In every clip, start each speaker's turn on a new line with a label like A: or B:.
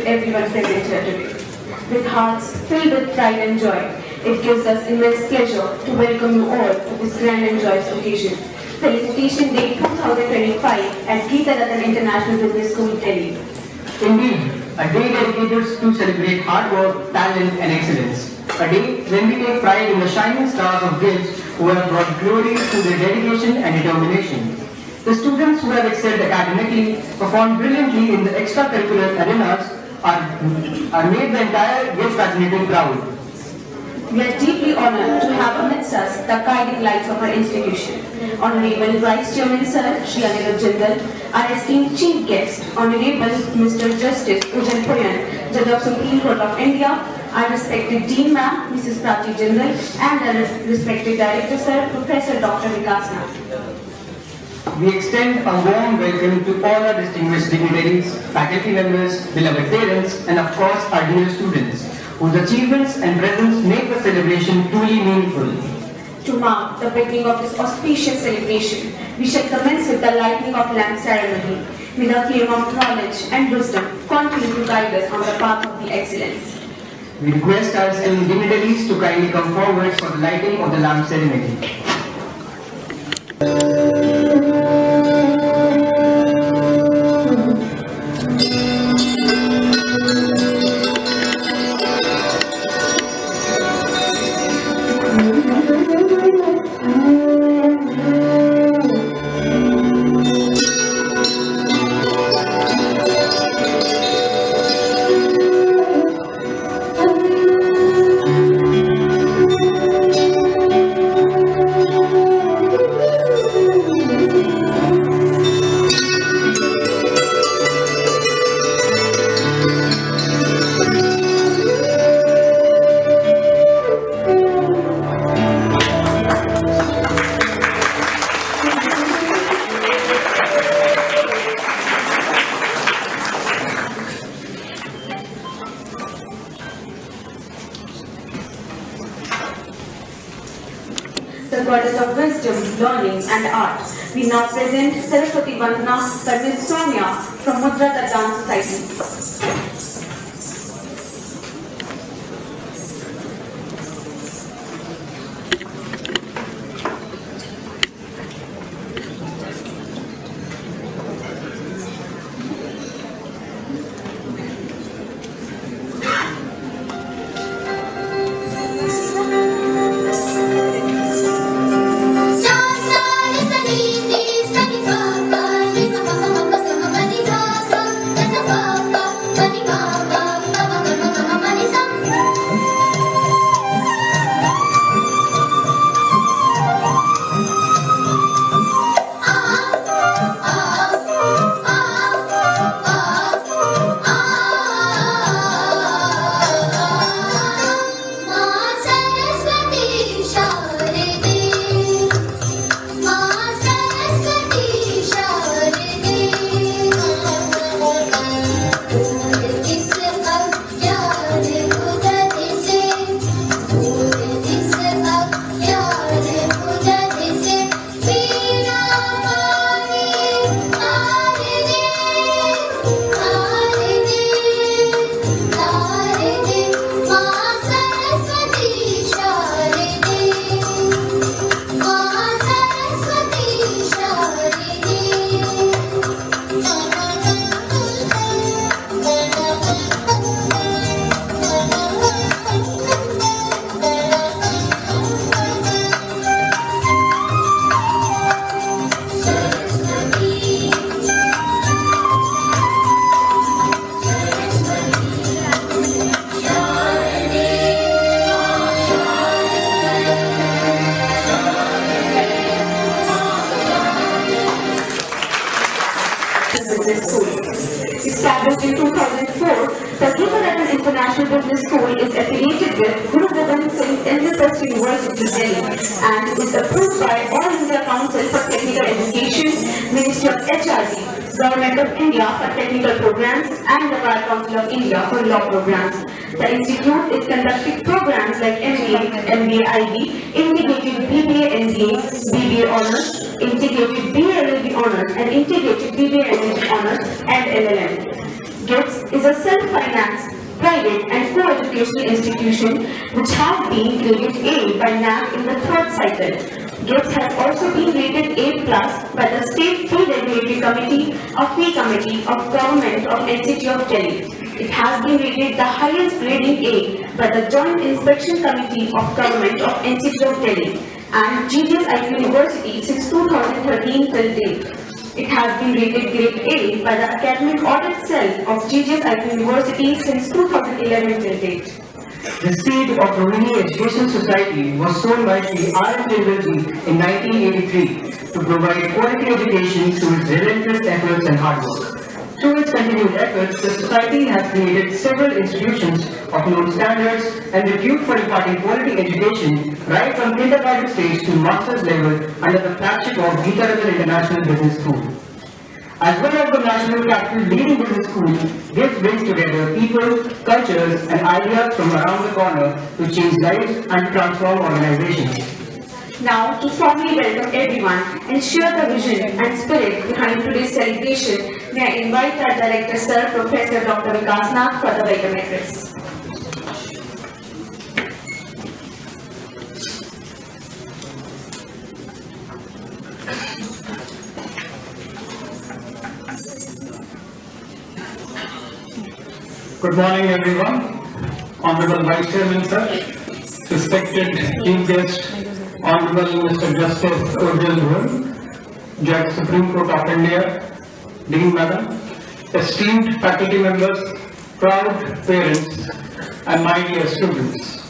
A: to everyone present here today. With hearts filled with pride and joy, it gives us immense pleasure to welcome you all to this grand and joyous occasion. Felicitation Day 2025 at Geeta International Business School, Delhi.
B: Indeed, a day dedicated to celebrate hard work, talent and excellence. A day when we take pride in the shining stars of kids who have brought glory through their dedication and determination. The students who have excelled academically, performed brilliantly in the extracurricular arenas, are made the entire GIFT fraternity proud.
A: We are deeply honored to have amidst us the guiding lights of our institution. Honorable Vice Chairman Sir Shri Ujjal, our esteemed Chief Guest, Honorable Mr. Justice Ujjal Bhuyan, Judge of Supreme Court of India, our respected Dean Ma'am, Mrs. Prati Jindal, and our respected Director Sir, Professor Dr. Vikasna.
B: We extend a warm welcome to all our distinguished dignitaries, faculty members, beloved parents, and of course our dear students, whose achievements and presence make the celebration truly meaningful.
A: To mark the beginning of this auspicious celebration, we shall commence with the lighting of lamp ceremony. May the flame of knowledge and wisdom continue to guide us on the path of the excellence.
B: We request our esteemed dignitaries to kindly come forward for the lighting of the lamp ceremony.
A: The goddess of wisdom, learning and art. We now present Saraswati Vandana Miss Sonia from Mudra the Dance Society. Established in 2004, the Geeta International Business School is affiliated with Guru Gobind Singh Indraprasth University, Delhi, and is approved by All India Council for Technical Education, Ministry of HRD, Government of India for Technical Programs, and the Bar Council of India for Law Programs. The institute is conducting programs like MBA, MBA IB, Integrated BBA NDA, BBA Honours, Integrated BA LLB Honours, and Integrated BBA NLB Honours, and LLM. GIFTS is a self-financed, private and co-educational institution which has been graded A by NAC in the third cycle. GIFTS has also been rated A+ by the State Fee Regulatory Committee of Government of NCT of Delhi. It has been rated the highest grading A by the Joint Inspection Committee of Government of NCT of Delhi and GGS University since 2013 till date. It has been rated grade A by the Academic Audit Cell of GGS University since 2011 till date.
B: The seed of Romani Education Society was sold by the R.M. in 1983 to provide quality education through its relentless efforts and hard work. Through its continued efforts, the society has created several institutions of known standards and repute for imparting quality education right from kindergarten stage to master's level under the flagship of Geeta International Business School. As well as the national capital leading business school, GIFTS brings together people, cultures and ideas from around the corner to change lives and transform organizations.
A: Now, to formally welcome everyone and share the vision and spirit behind today's celebration, may I invite our Director Sir, Professor Dr. Vikas Nath for the welcome address.
C: Good morning, everyone. Honorable Vice Chairman, sir, respected Chief Guest, Honorable Mr. Justice Ujjal Bhuyan, Judge Supreme Court of India, Dean Madam, esteemed faculty members, proud parents, and my dear students.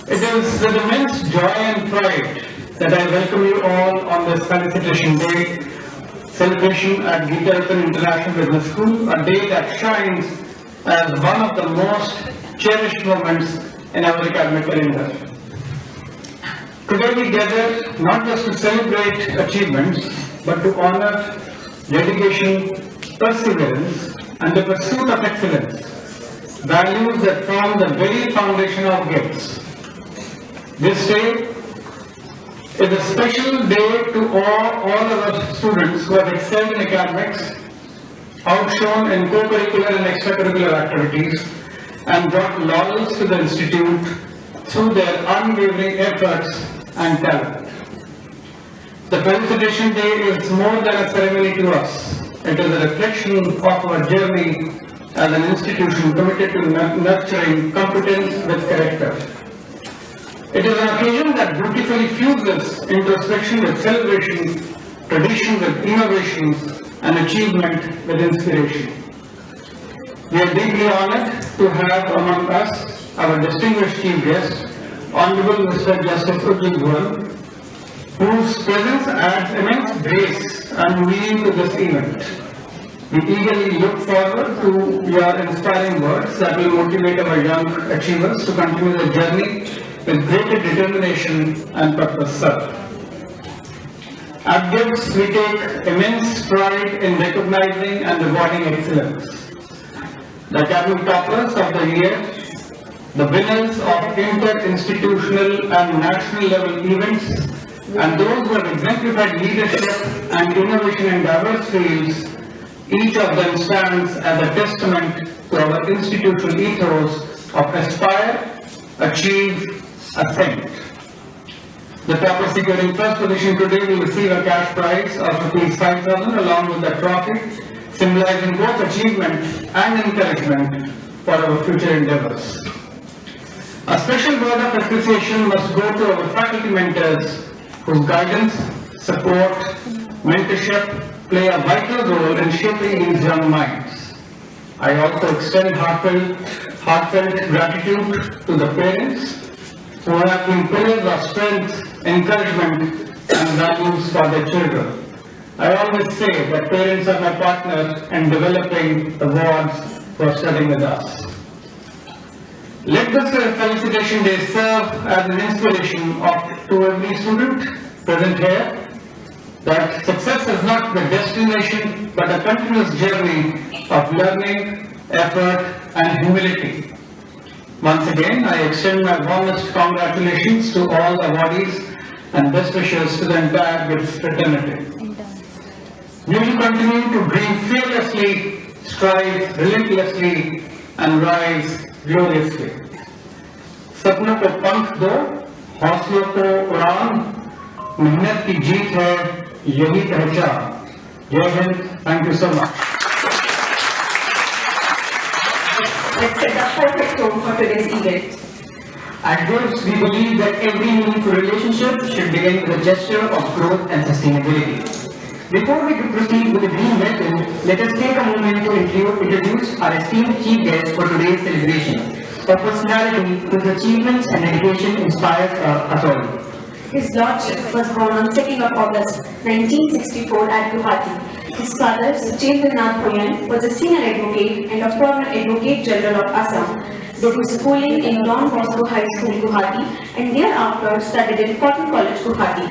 C: It is with immense joy and pride that I welcome you all on this Felicitation Day celebration at Geeta International Business School, a day that shines as one of the most cherished moments in our academic calendar. Today we gather not just to celebrate achievements, but to honor dedication, perseverance, and the pursuit of excellence, values that form the very foundation of GIFTS. This day is a special day to all our students who have excelled in academics, outshone in co-curricular and extracurricular activities, and brought laurels to the Institute through their unwavering efforts and talent. The Felicitation Day is more than a ceremony to us. It is a reflection of our journey as an institution committed to nurturing competence with character. It is an occasion that beautifully fuses introspection with celebration, tradition with innovation, and achievement with inspiration. We are deeply honored to have among us our distinguished chief guest, Honorable Mr. Justice Ujjal Bhuyan, whose presence adds immense grace and meaning to this event. We eagerly look forward to your inspiring words that will motivate our young achievers to continue their journey with greater determination and purpose, sir. At GIFTS, we take immense pride in recognizing and rewarding excellence. The academic toppers of the year, the winners of inter-institutional and national level events, and those who have exemplified leadership and innovation in diverse fields, each of them stands as a testament to our institutional ethos of aspire, achieve, ascend. The topper securing first position today will receive a cash prize of ₹5,000 along with the trophy, symbolizing both achievement and encouragement for our future endeavors. A special word of appreciation must go to our faculty mentors whose guidance, support, mentorship play a vital role in shaping these young minds. I also extend heartfelt gratitude to the parents who have been pillars of strength, encouragement, and values for their children. I always say that parents are my partners in developing the wards for studying with us. Let this Felicitation Day serve as an inspiration to every student present here that success is not the destination but a continuous journey of learning, effort, and humility. Once again, I extend my warmest congratulations to all awardees and best wishes to the entire GIFTS fraternity. We will continue to dream fearlessly strive relentlessly and rise gloriously. सपनों को पंख दो, हौसलों को उड़ान, मेहनत की जीत है यही पहचान. जय Hind. Thank you so much.
A: Let's set the perfect tone for today's event.
B: At GIFS, we believe that every meaningful relationship should begin with a gesture of growth and sustainability. Before we proceed with the green method, let us take a moment to introduce our esteemed chief guest for today's celebration, a personality whose achievements and dedication inspires us all.
A: His lordship was born on 2nd of August 1964 at Guwahati. His father, Bhuyan, was a senior advocate and a former Advocate General of Assam. Did his schooling in Don Bosco High School, Guwahati, and thereafter studied in Cotton College, Guwahati.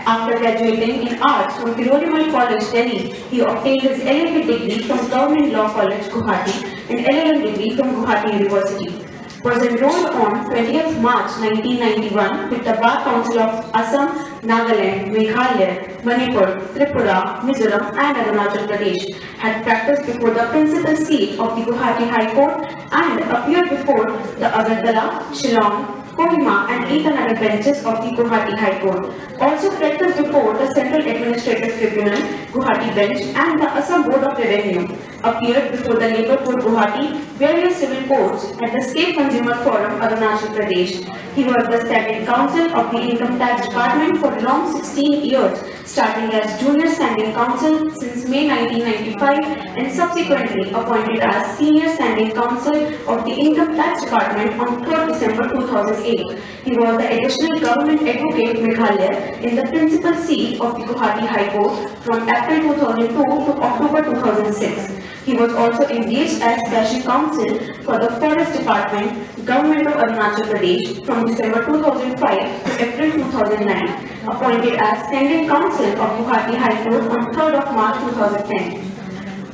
A: After graduating in arts from Ujjal College, Delhi, he obtained his LLB degree from Government Law College, Guwahati, and LLM degree from Guwahati University. Was enrolled on 20th March 1991 with the Bar Council of Assam, Nagaland, Meghalaya, Manipur, Tripura, Mizoram and Arunachal Pradesh. Had practiced before the principal seat of the Guwahati High Court and appeared before the Agartala, Shillong, Kohima and Itanagar benches of the Guwahati High Court. Also practiced before the Central Administrative Tribunal, Guwahati Bench and the Assam Board of Revenue. Appeared before the Labour Court Guwahati, various civil courts at the State Consumer Forum, Arunachal Pradesh. He was the Standing Counsel of the Income Tax Department for long 16 years, starting as Junior Standing Counsel since May 1995 and subsequently appointed as Senior Standing Counsel of the Income Tax Department on 3rd December 2008. He was the Additional Government Advocate Meghalaya in the principal seat of the Guwahati High Court from April 2002 to October 2006. He was also engaged as Special Counsel for the Forest Department, Government of Arunachal Pradesh from December 2005 to April 2009. Appointed as Standing Counsel of Guwahati High Court on 3rd of March 2010.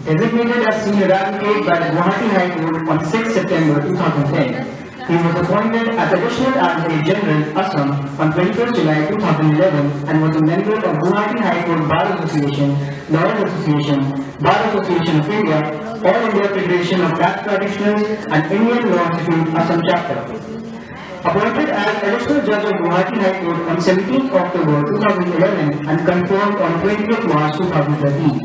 B: Designated as Senior Advocate by the Guwahati High Court on 6 September 2010. He was appointed as Additional Advocate General, Assam on 21st July 2011 and was a member of Guwahati High Court Bar Association, Lawyers Association, Bar Association of India, All India Federation of Tax Practitioners and Indian Law Institute Assam Chapter. Appointed as Additional Judge of Guwahati High Court on 17th October 2011 and confirmed on 20th March 2013.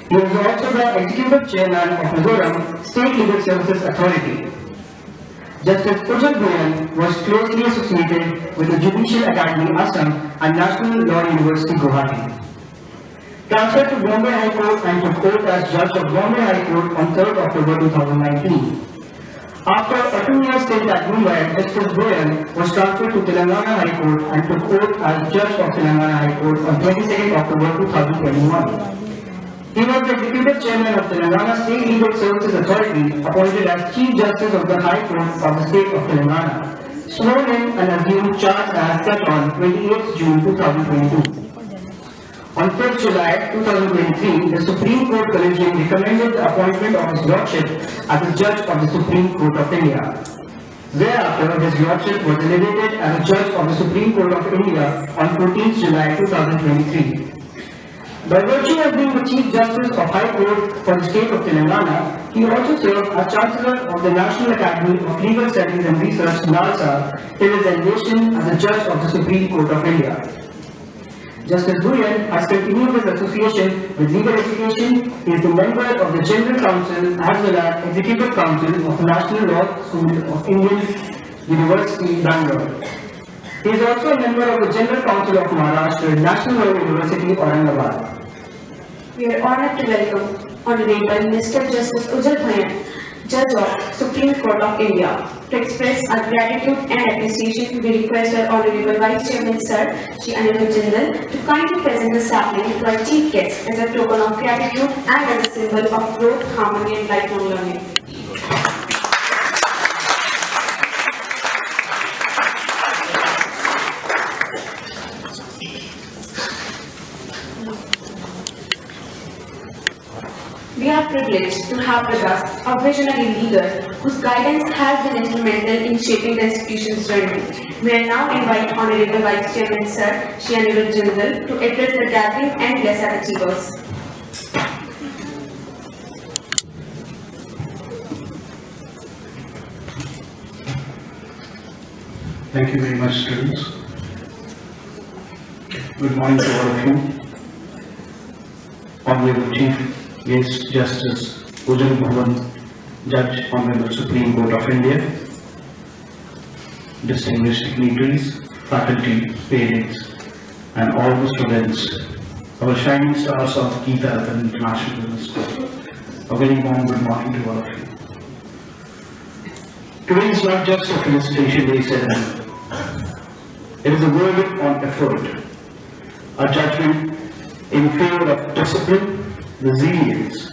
B: He was also the Executive Chairman of Mizoram State Legal Services Authority. Justice Ujjal Bhuyan was closely associated with the Judicial Academy Assam and National Law University Guwahati. Transferred to Bombay High Court and took oath as Judge of Bombay High Court on 3rd October 2019. After a 2-year stint at Mumbai, Justice Bhuyan was transferred to Telangana High Court and took oath as Judge of Telangana High Court on 22nd October 2021. He was the Executive Chairman of Telangana State Legal Services Authority, appointed as Chief Justice of the High Court of the State of Telangana, sworn in and assumed charge as such on 28th June 2022. On 5th July 2023, the Supreme Court Collegium recommended the appointment of His Lordship as a Judge of the Supreme Court of India. Thereafter, His Lordship was elevated as a Judge of the Supreme Court of India on 14th July 2023. By virtue of being the Chief Justice of High Court for the state of Telangana, he also served as Chancellor of the National Academy of Legal Studies and Research, NALSA, till his elevation as a Judge of the Supreme Court of India. Justice Bhuyan has continued his association with legal education. He is a member of the General Council as well as Executive Council of the National Law School of Indian University, Bangalore. He is also a member of the General Council of Maharashtra, National Law University, Aurangabad.
A: We are honored to welcome Honorable Mr. Justice Ujjal Bhuyan, Judge of Supreme Court of India. To express our gratitude and appreciation, we request our Honorable Vice Chairman Sir, Shri Anirudh Jindal, to kindly present the sapling to our chief guest as a token of gratitude and as a symbol of growth, harmony and lifelong learning. We are privileged to have with us a visionary leader whose guidance has been instrumental in shaping the institution's journey. We are now invite Honorable Vice Chairman Sir, Shri Anirudh Jindal, to address the gathering and bless our achievers.
C: Thank you very much, students. Good morning to all of you. Honorable Chief Guest Justice Ujjal Bhuyan, Judge, Honorable Supreme Court of India, distinguished dignitaries, faculty, parents, and all the students, our shining stars of Geeta International Business School. A very warm good morning to all of you. Today is not just a Felicitation Day ceremony. It is a verdict on effort, a judgment in favor of discipline, resilience,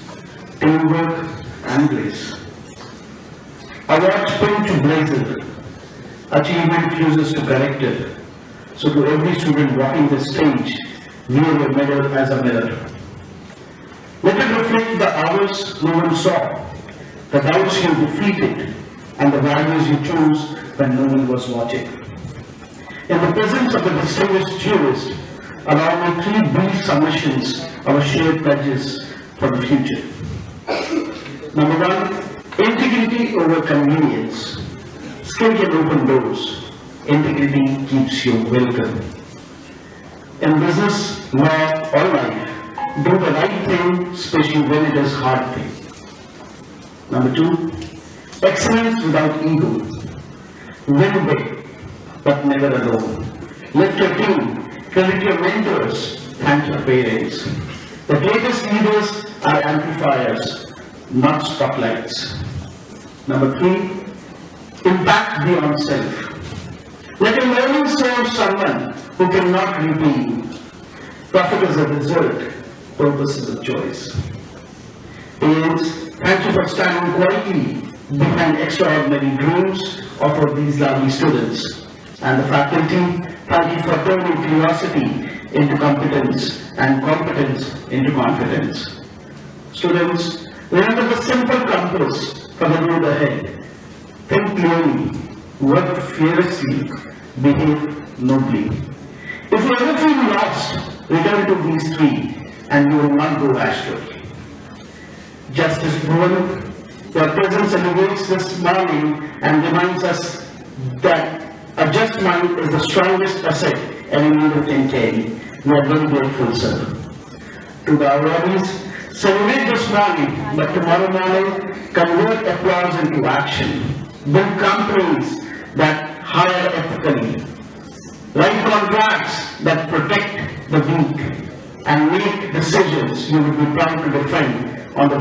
C: teamwork, and grace. Awards spring to blazer, achievement fuses to character. So to every student walking the stage, view your medal as a mirror. Let it reflect the hours no one saw, the doubts you defeated, and the values you chose when no one was watching. In the presence of the distinguished jurist, allow me 3 brief submissions of our shared pledges for the future. Number 1, integrity over convenience. Skill can open doors. Integrity keeps you welcome. In business, law, or life, do the right thing, especially when it is hard thing. Number 2, excellence without ego. Win big, but never alone. Lift your team, credit your mentors, thank your parents. The greatest leaders are amplifiers, not spotlights. Number 3, impact beyond self. Let your learning serve someone who cannot repay you. Profit is a result, purpose is a choice. Parents, thank you for standing quietly behind extraordinary dreams of these lovely students. And the faculty, thank you for turning curiosity into competence and competence into confidence. Students, remember the simple compass for the road ahead. Think clearly, work fearlessly, behave nobly. If you ever feel lost, return to these 3 and you will not go astray. Justice Bhuyan, your presence elevates this morning and reminds us that a just mind is the strongest asset any leader can carry. We are very grateful, sir. To the awardees, celebrate this morning, but tomorrow morning, convert applause into action. Build companies that hire ethically. Write contracts that protect the weak. And make decisions you will be proud to defend on the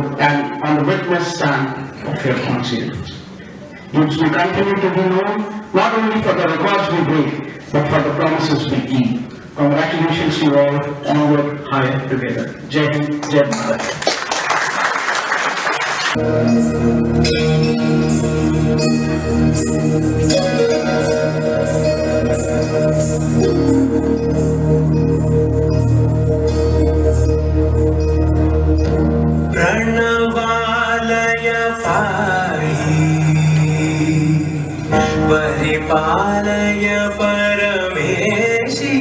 C: witness stand of your conscience. Youths will continue to be known not only for the records we break, but for the promises we keep. Congratulations to all, onward, higher together. Jai Hind, Jai Bharat.
D: परिपालय परमेशी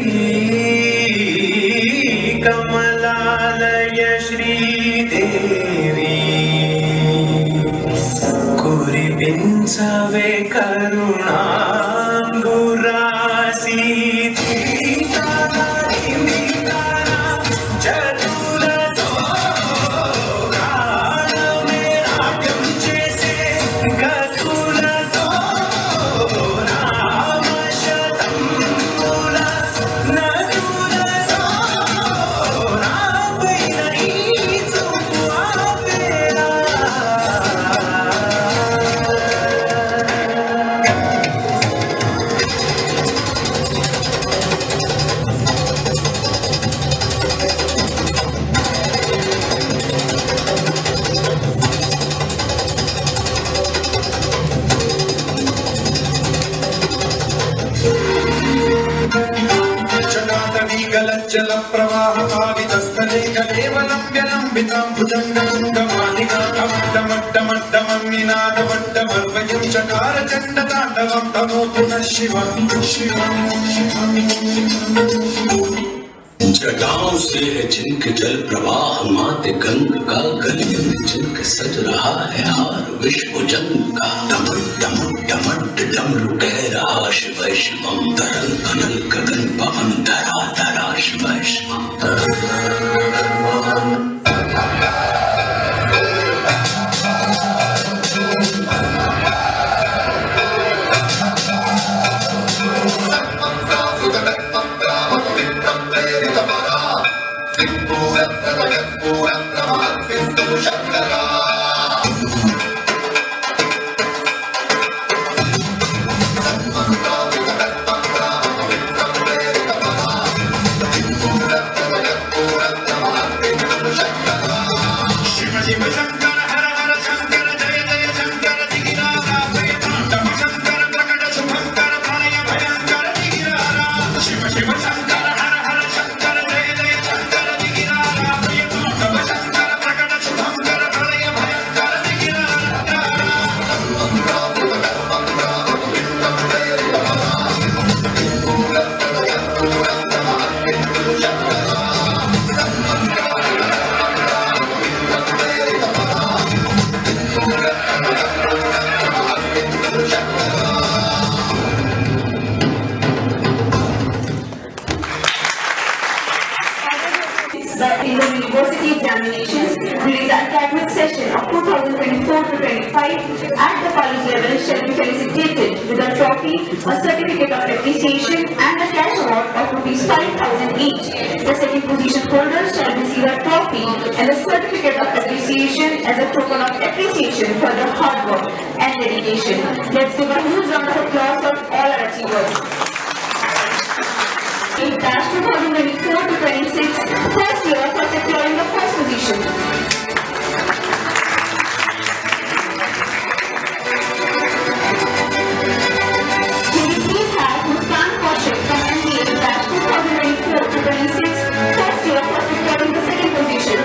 D: Kamalalaya Sridevi कुरिपिंचवे करुणांबुरासी जल प्रवाह पावितस्थले कलेवलम्ब्यलम्बितां भुजङ्गमण्डमट्टमट्टमट्टमन्निनादवट्टमर्वयं चकार चण्डताण्डवं तनोतु नः शिवं जटाओं से है जिनके जल प्रवाह माते गंग का गलियों में जिनके सज रहा है हार विश्व जंग का डमट डमट डमट डमरू कह रहा शिव शिवम तरल अनल गगन पवन धरा धरा Shiv Shivam
A: In the university examinations during the academic session of 2024 to 25 at the college level shall be felicitated with a trophy, a certificate of appreciation and a cash award of ₹5,000 each. The second position holders shall receive a trophy and a certificate of appreciation as a token of appreciation for their hard work and dedication. Let's give a huge round of applause for all our achievers. Dash 2024 to 26, first year for securing the first position. May we please have Muskan Kaushik from MBA Dash 2024 to 26, first year for securing the second position.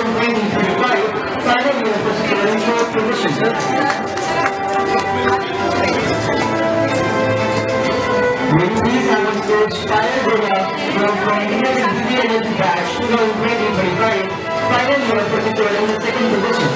B: 2024-2025, final year for securing fourth position. May we please have on stage Fire Bhuyan from India's BBL batch 2020-25, final year for securing the second position.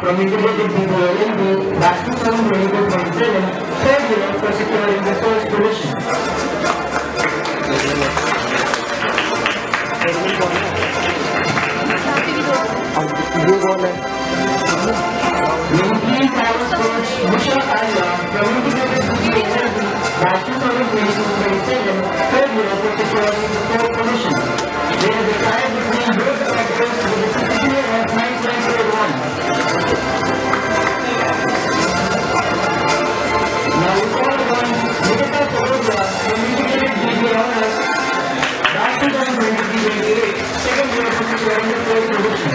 B: From integrated BBL batch 2022-27, third year for securing the first position. May we please have on stage Musha Arya from integrated BBL batch 2022-27, third year for securing the fourth position. There is a tie between both factors with a CPA of 9.01. Now we call upon Nikita Saroja from integrated BBA honors, batch 2023-28, second year for securing the fourth position.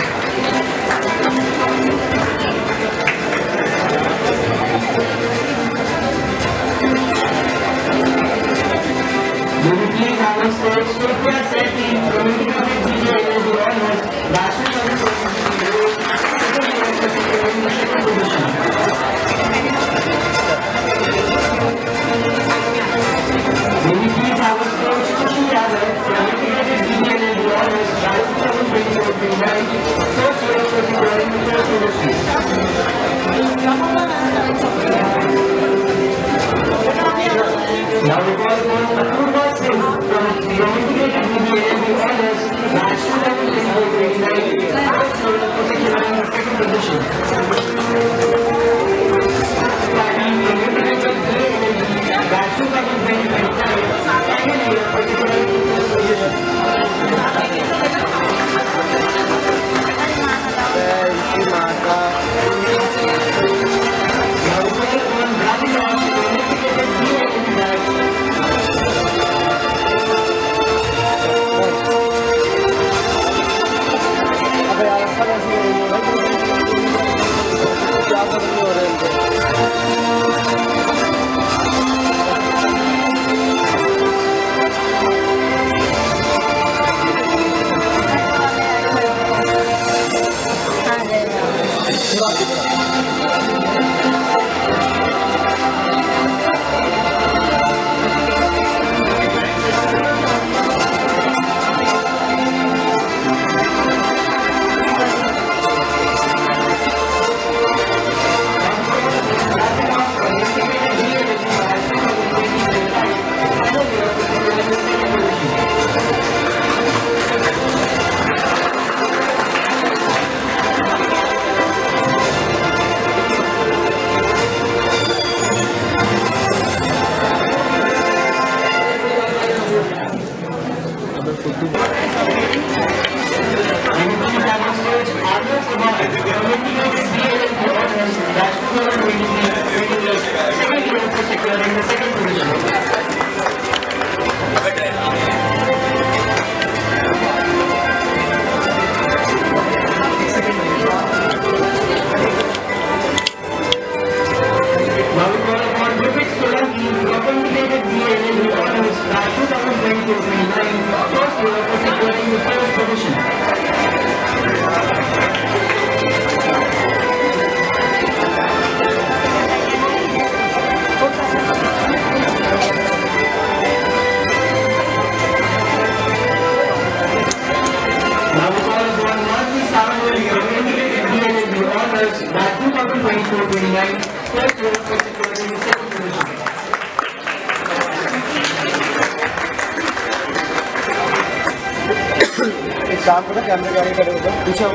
B: May we please have on stage Sophia Sethi from integrated BBA honors, batch 2023-28, second year for securing the second position. May we please have on stage Kushi Yadav from integrated BBA honors, batch 2024-29, first year for securing the first position. Now we call upon Apurva Singh from the integrated BBA honors, batch 2024-29, first year for securing the second position. Batch 2025, second year for securing the first position. Now we call upon Radhika from integrated BBA batch. That 2024-29 first year for securing the second position.
E: काम करो कैमरे के आगे खड़े होकर पूछो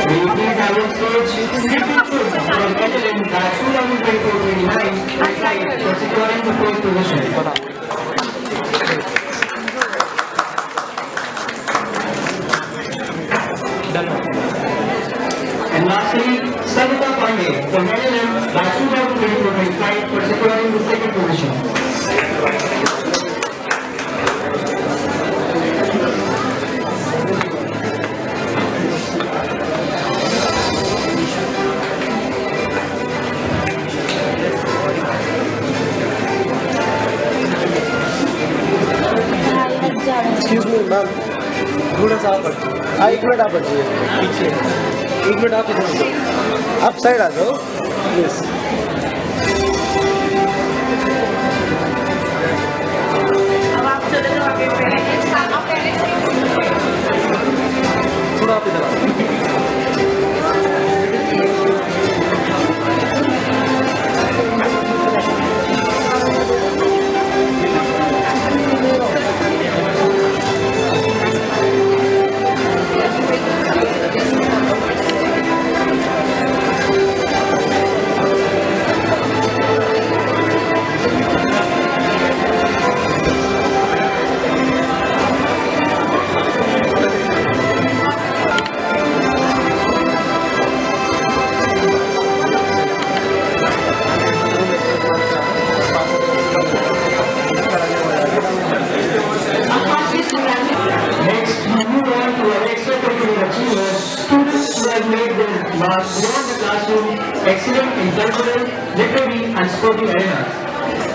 B: We please have on stage Felicitation from Netherlands that 2024-29 qualified for securing the first position. And lastly, Savita Pandey from Netherlands that 2024-25 for securing the second position.
E: Excuse me ma'am थोड़ा सा आप हाँ 1 मिनट आप हटिए पीछे 1 minute आप इधर जाओ आप साइड आ जाओ प्लीज थोड़ा आप इधर आओ
B: Next, we move on to our extracurricular achievers, students who have made their mark beyond the classroom, excellent in cultural, literary and sporting arenas.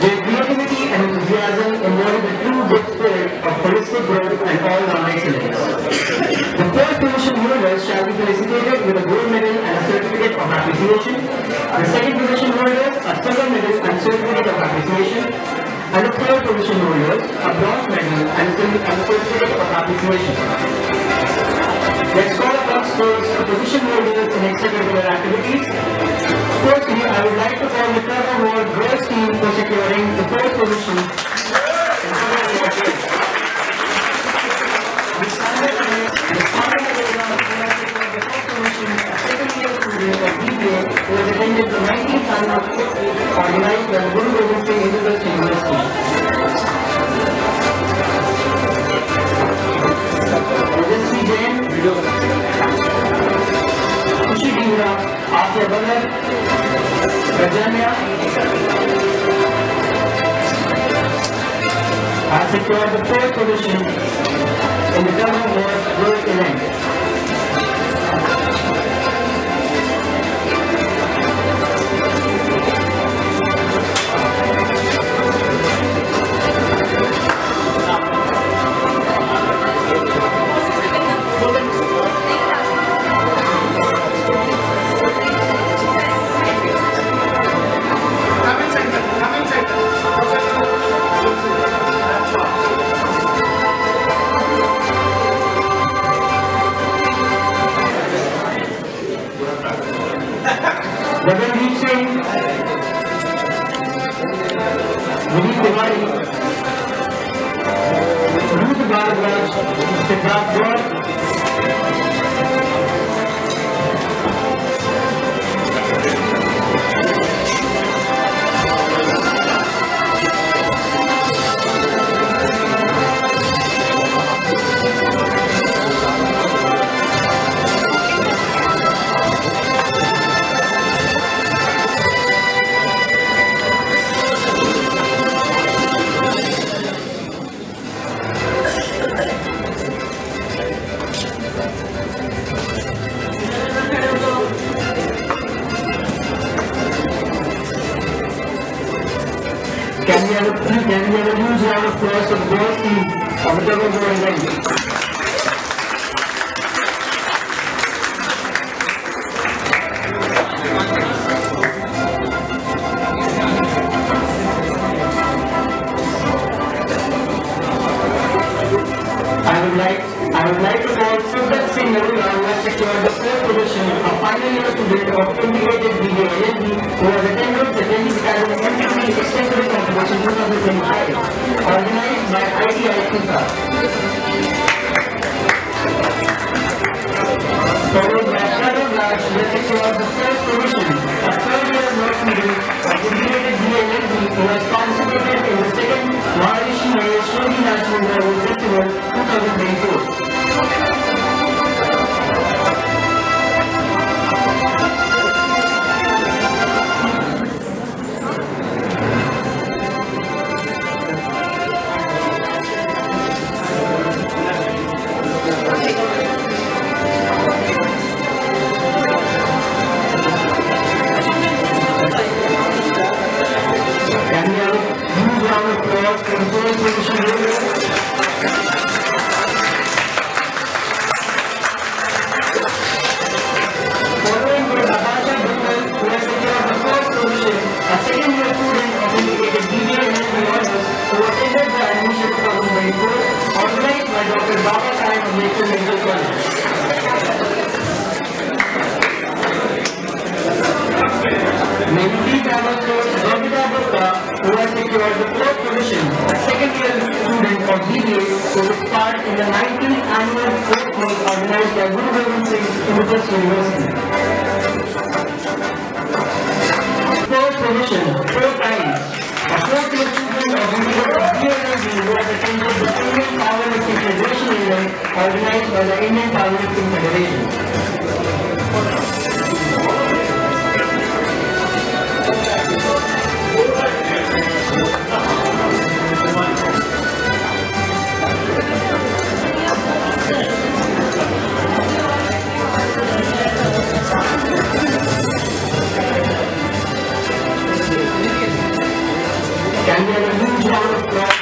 B: Their creativity and enthusiasm embody the true good spirit of holistic growth and all-round excellence. The first position holders shall be felicitated with a gold medal and a certificate of appreciation. The second position holders a silver medal and certificate of appreciation. And the third position holders a bronze medal and a certificate of appreciation. Let's call upon stage the position holders in extracurricular activities. Firstly, I would like to call the Club Award girls team for securing the first position. Who has attended the 19th annual organized by the Guru Gobind Singh University. Rajasri Jain, Khushi Dhingra, Asya Bagar, Rajanya has secured the third position in the Club Award girls event. Gagandeep Singh, Vinit Tiwari, Ruth Bharadwaj, Siddharth Gaur, Can we have a huge round of applause for the girls team of the Club Award event? I would like to call Subrat Singh Narula, who has secured the fourth position, a final year student of Integrated BA LLB, who has attended the Delhi Academy MPC Extended Competition 2025, organized by ITI Kusa. secured the first position, a third-year law student of integrated BLLB who has participated in the second Maharishi Maheshwari National Level Festival 2024. Can we have a huge round of applause for the first position winner? Following by Natasha Bhuyan, who has secured the first position, a second-year student of integrated BBA and MBA honors, who attended the admission 2024, organized by Dr. Baba Saheb Ambedkar Medical College. May we please have also Babita Gupta, who has secured the fourth position, a second-year student of BBA, who took part in the 19th annual fourth meet organized by Guru Gobind Singh University. Fourth position, four times, a fourth-year student of BBA who has attended the Indian Powerlifting Federation event organized by the Indian Powerlifting Federation. Can we have a huge round of applause?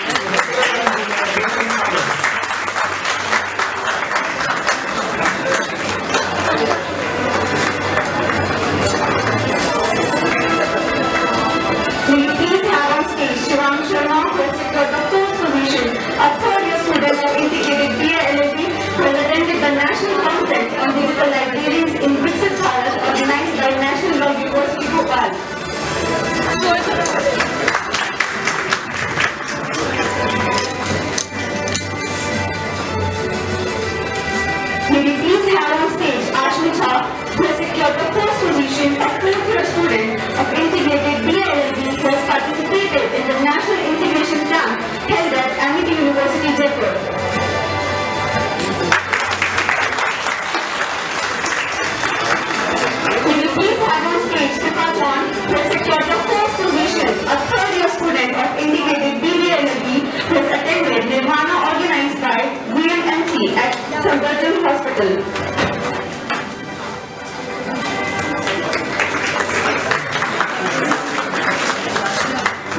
A: Will you please have on stage Shivam Sharma, who has secured the fourth position, a third-year student of integrated BLLB, who has attended the National Conference on Digital Librarians in Viksit Bharat organized by National Law University, Bhopal. May we please have on stage Ashmita, who has secured the first position, a fourth-year student of integrated BLLB, who has participated in the National Integration Camp held at Amity University, Jaipur. May we please have on stage Kripa Khan, who has secured the first position, a third-year student of integrated BLLB, who has attended Nirvana organized by Bhuyan at Sambarjan Hospital.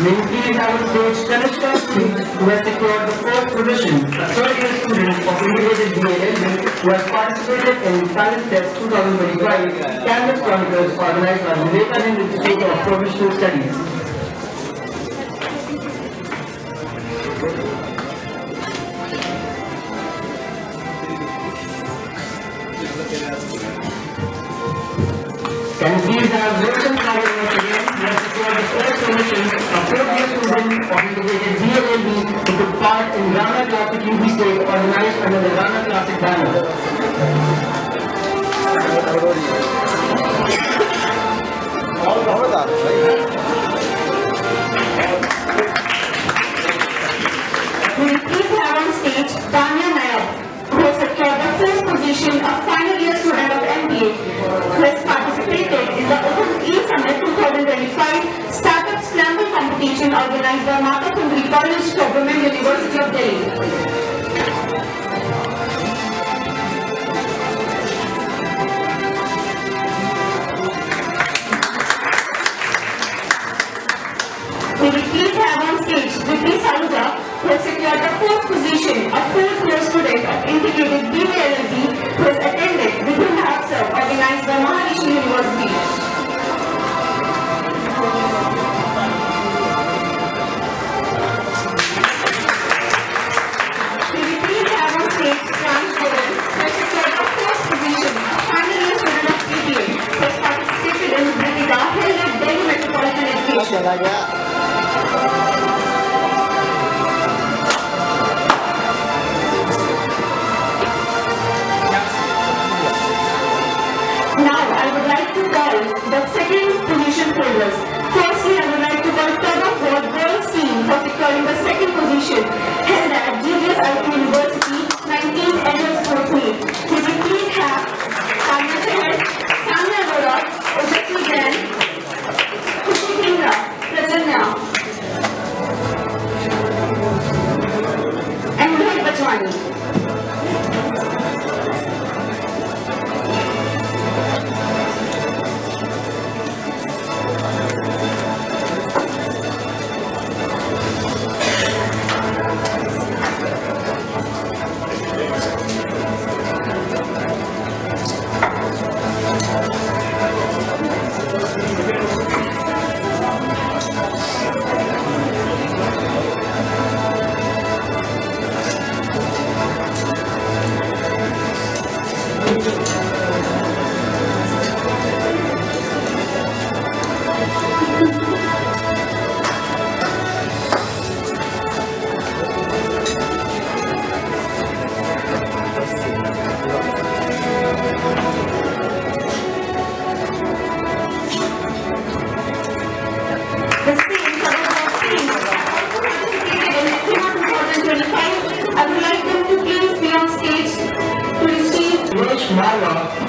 B: May we please have on stage Kanishka Singh, who has secured the fourth position, a third-year student of integrated BLLB, who has participated in Talent Test 2025 Canvas Chronicles organized by Vivekanand Institute of Professional Studies. Can we please have Roshan Sagar once again, who has secured the first position, a fourth-year student of integrated BLLB, who took part in Rana Classic UP State organized under the Rana Classic banner.
A: Will you please have on stage Tanya Nayak, who has secured the first position, a final-year student of MBA, who has participated in the Open E-Summit 2025 Startup Scramble competition organized by Mata Sundari College for Women, University of Delhi. May we please have on stage Vipri Saluja, who has secured the fourth position, a fourth-year student of integrated BLLB, who has attended Vidhu Mahotsav organized by Maharishi University. May we please have on stage Ram Govind, who has secured the fourth position, a final-year student of CBA, who has participated in Brigida held at Delhi Metropolitan Education. Now, I would like to the second position holders. Firstly, I would like to call tug of war girls team for securing the second position held at GGSIT University 19th annual sports meet. We will please have Tanya Chahar, Tanya Arora, Ujjal Jain, Khushi Khingra, present now. And Bhuyan Bachwani.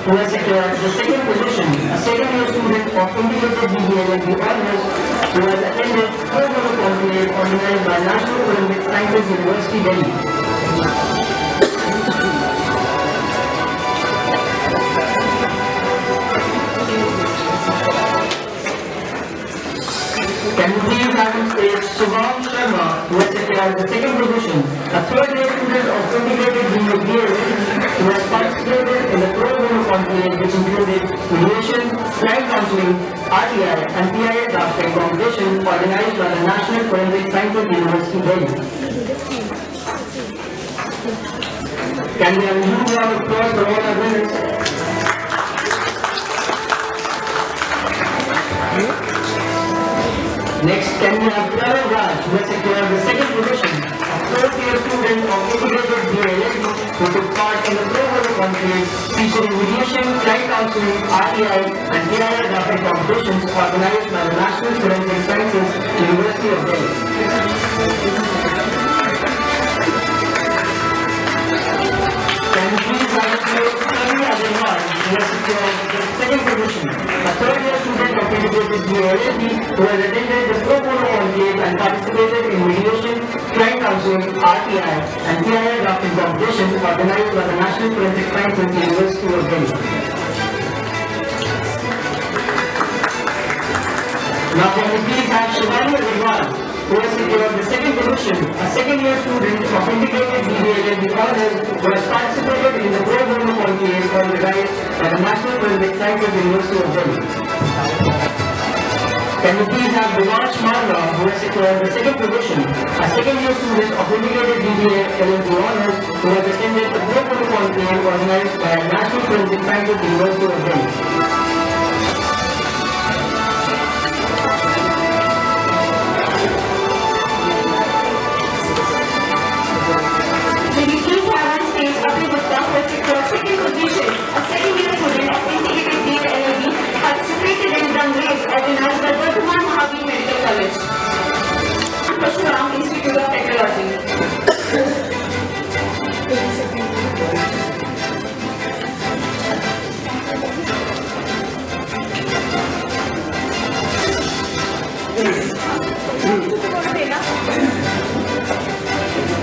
B: Who has secured the second position, a second-year student of integrated BBA and the honors, who has attended third level conclave organized by National Olympic Sciences University, Delhi. Can you please have on stage Subham Sharma, who has secured the second position, a third-year student of integrated BBA, who has participated in the pro bono conclave which included mediation, client counseling, RTI and PIA drafting competition organized by the National Forensic Sciences University, Delhi. Can we have a huge round of applause for all our winners? Next, can we have Karan Raj, who has secured the second position, a fourth-year student of integrated BA, who took part in the pro bono conclave featuring mediation, client counseling, RTI and PIA drafting competitions organized by the National Forensic Sciences University of Delhi. Can you please congratulate Karan Raj, who has secured the second position, a third-year student of integrated BA, who has attended the pro bono conclave and participated in mediation, client counseling, RTI and PIA drafting competitions organized by the National Forensic Sciences University of Delhi. Now can we please have Shivani Agarwal, who has secured the second position, a second-year student of integrated BBA and the honors, who has participated in the pro bono conclave organized by the National Forensic Sciences University of Delhi. Can you please have Devansh Marla, who has secured the second position, a second-year student of integrated BBA and the honors, who has attended the pro bono conclave organized by the National Forensic Sciences University of Delhi.
A: Second position, a second-year student of integrated BA LLB participated in the race organized by Bhuyan Medical College, Parashuram Institute of Technology.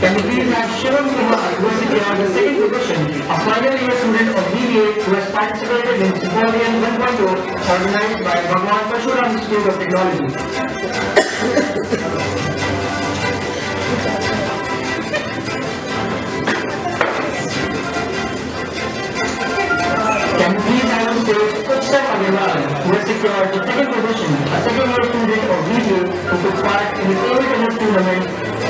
B: Can you please have Shivam Kumar, who has secured the second position, a final-year student of BBA who has participated in Symposium 1.0 organized by Bhuyan Parashuram Institute of Technology. Can you please have on stage Ujjal Agarwal, who has secured the second position, a second-year student of BBA who took part in the table tennis tournament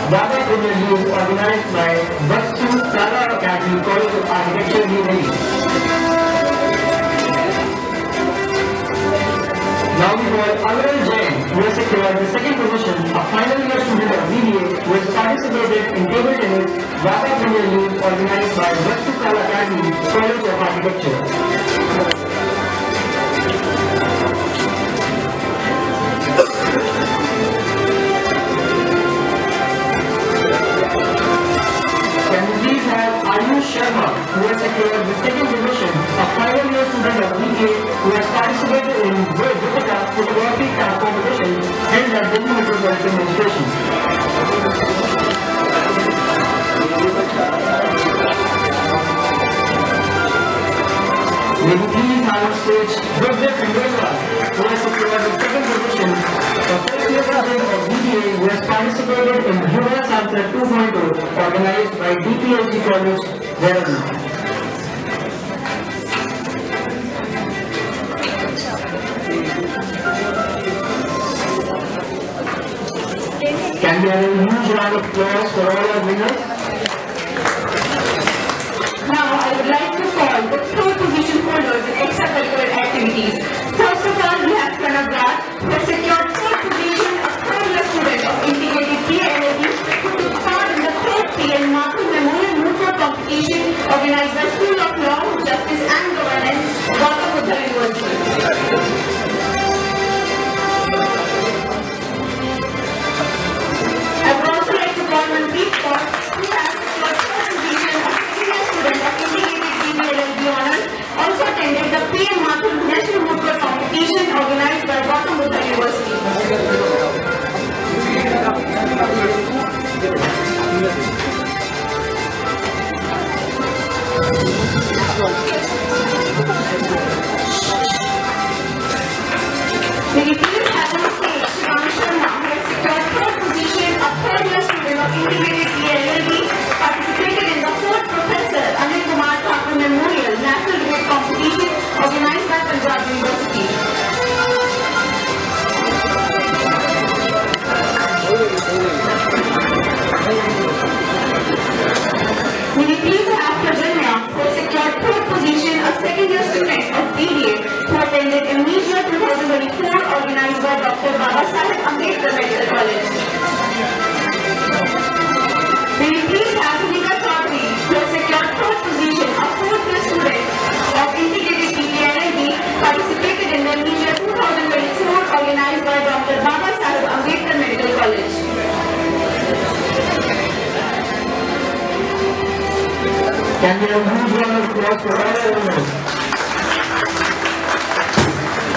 B: Baba Premier League organized by Vastu Kala Academy College of Architecture, New Delhi. Now we call Hon'ble Jain, who has secured the second position, a final-year student of BBA who has participated in table tennis Baba Premier League organized by Vastu Kala Academy College of Architecture. secured the second position, a final year student of BA who has participated in Bhuyan photography competition held at Delhi Metropolitan Administration. May we please now stage Ujjal who has secured the second position, a first year student of BA who has participated in Bhuyan Samsat 2.0 organized by DPSG College, Dehradun. Can we have a huge round of applause for all our winners?
A: Now, I would like to call the third position holders in extracurricular activities. First of all, we have Pranav Raj, who has secured third position, a third-year student of integrated PLLB, who took part in the third PL Markham Memorial Moot Court competition organized by School of Law, Justice and Governance, Gautam Buddha University. I would also like to call Manpreet Kaur, who has secured third position of senior student of integrated PLLB honors, also attended the PM Markham National Moot Court competition organized by Gautam Buddha University. May we please have on stage Shivam Sharma, who has secured third position, a third-year student of integrated PLLB, participated in the fourth Professor Anil Kumar Thakur Memorial National Debate Competition organized by Punjab University. May we please have Prajanya, who has secured third position, a second-year student of BDA, who attended Amnesia 2024 organized by Dr. Babasaheb Ambedkar Medical College. May we please have Nika Chaudhary, who has secured third position, a fourth-year student of integrated PLLB, participated in the Amnesia 2024 organized by Dr. Babasaheb Ambedkar Medical College.
B: Can we have a huge round of applause for all our winners?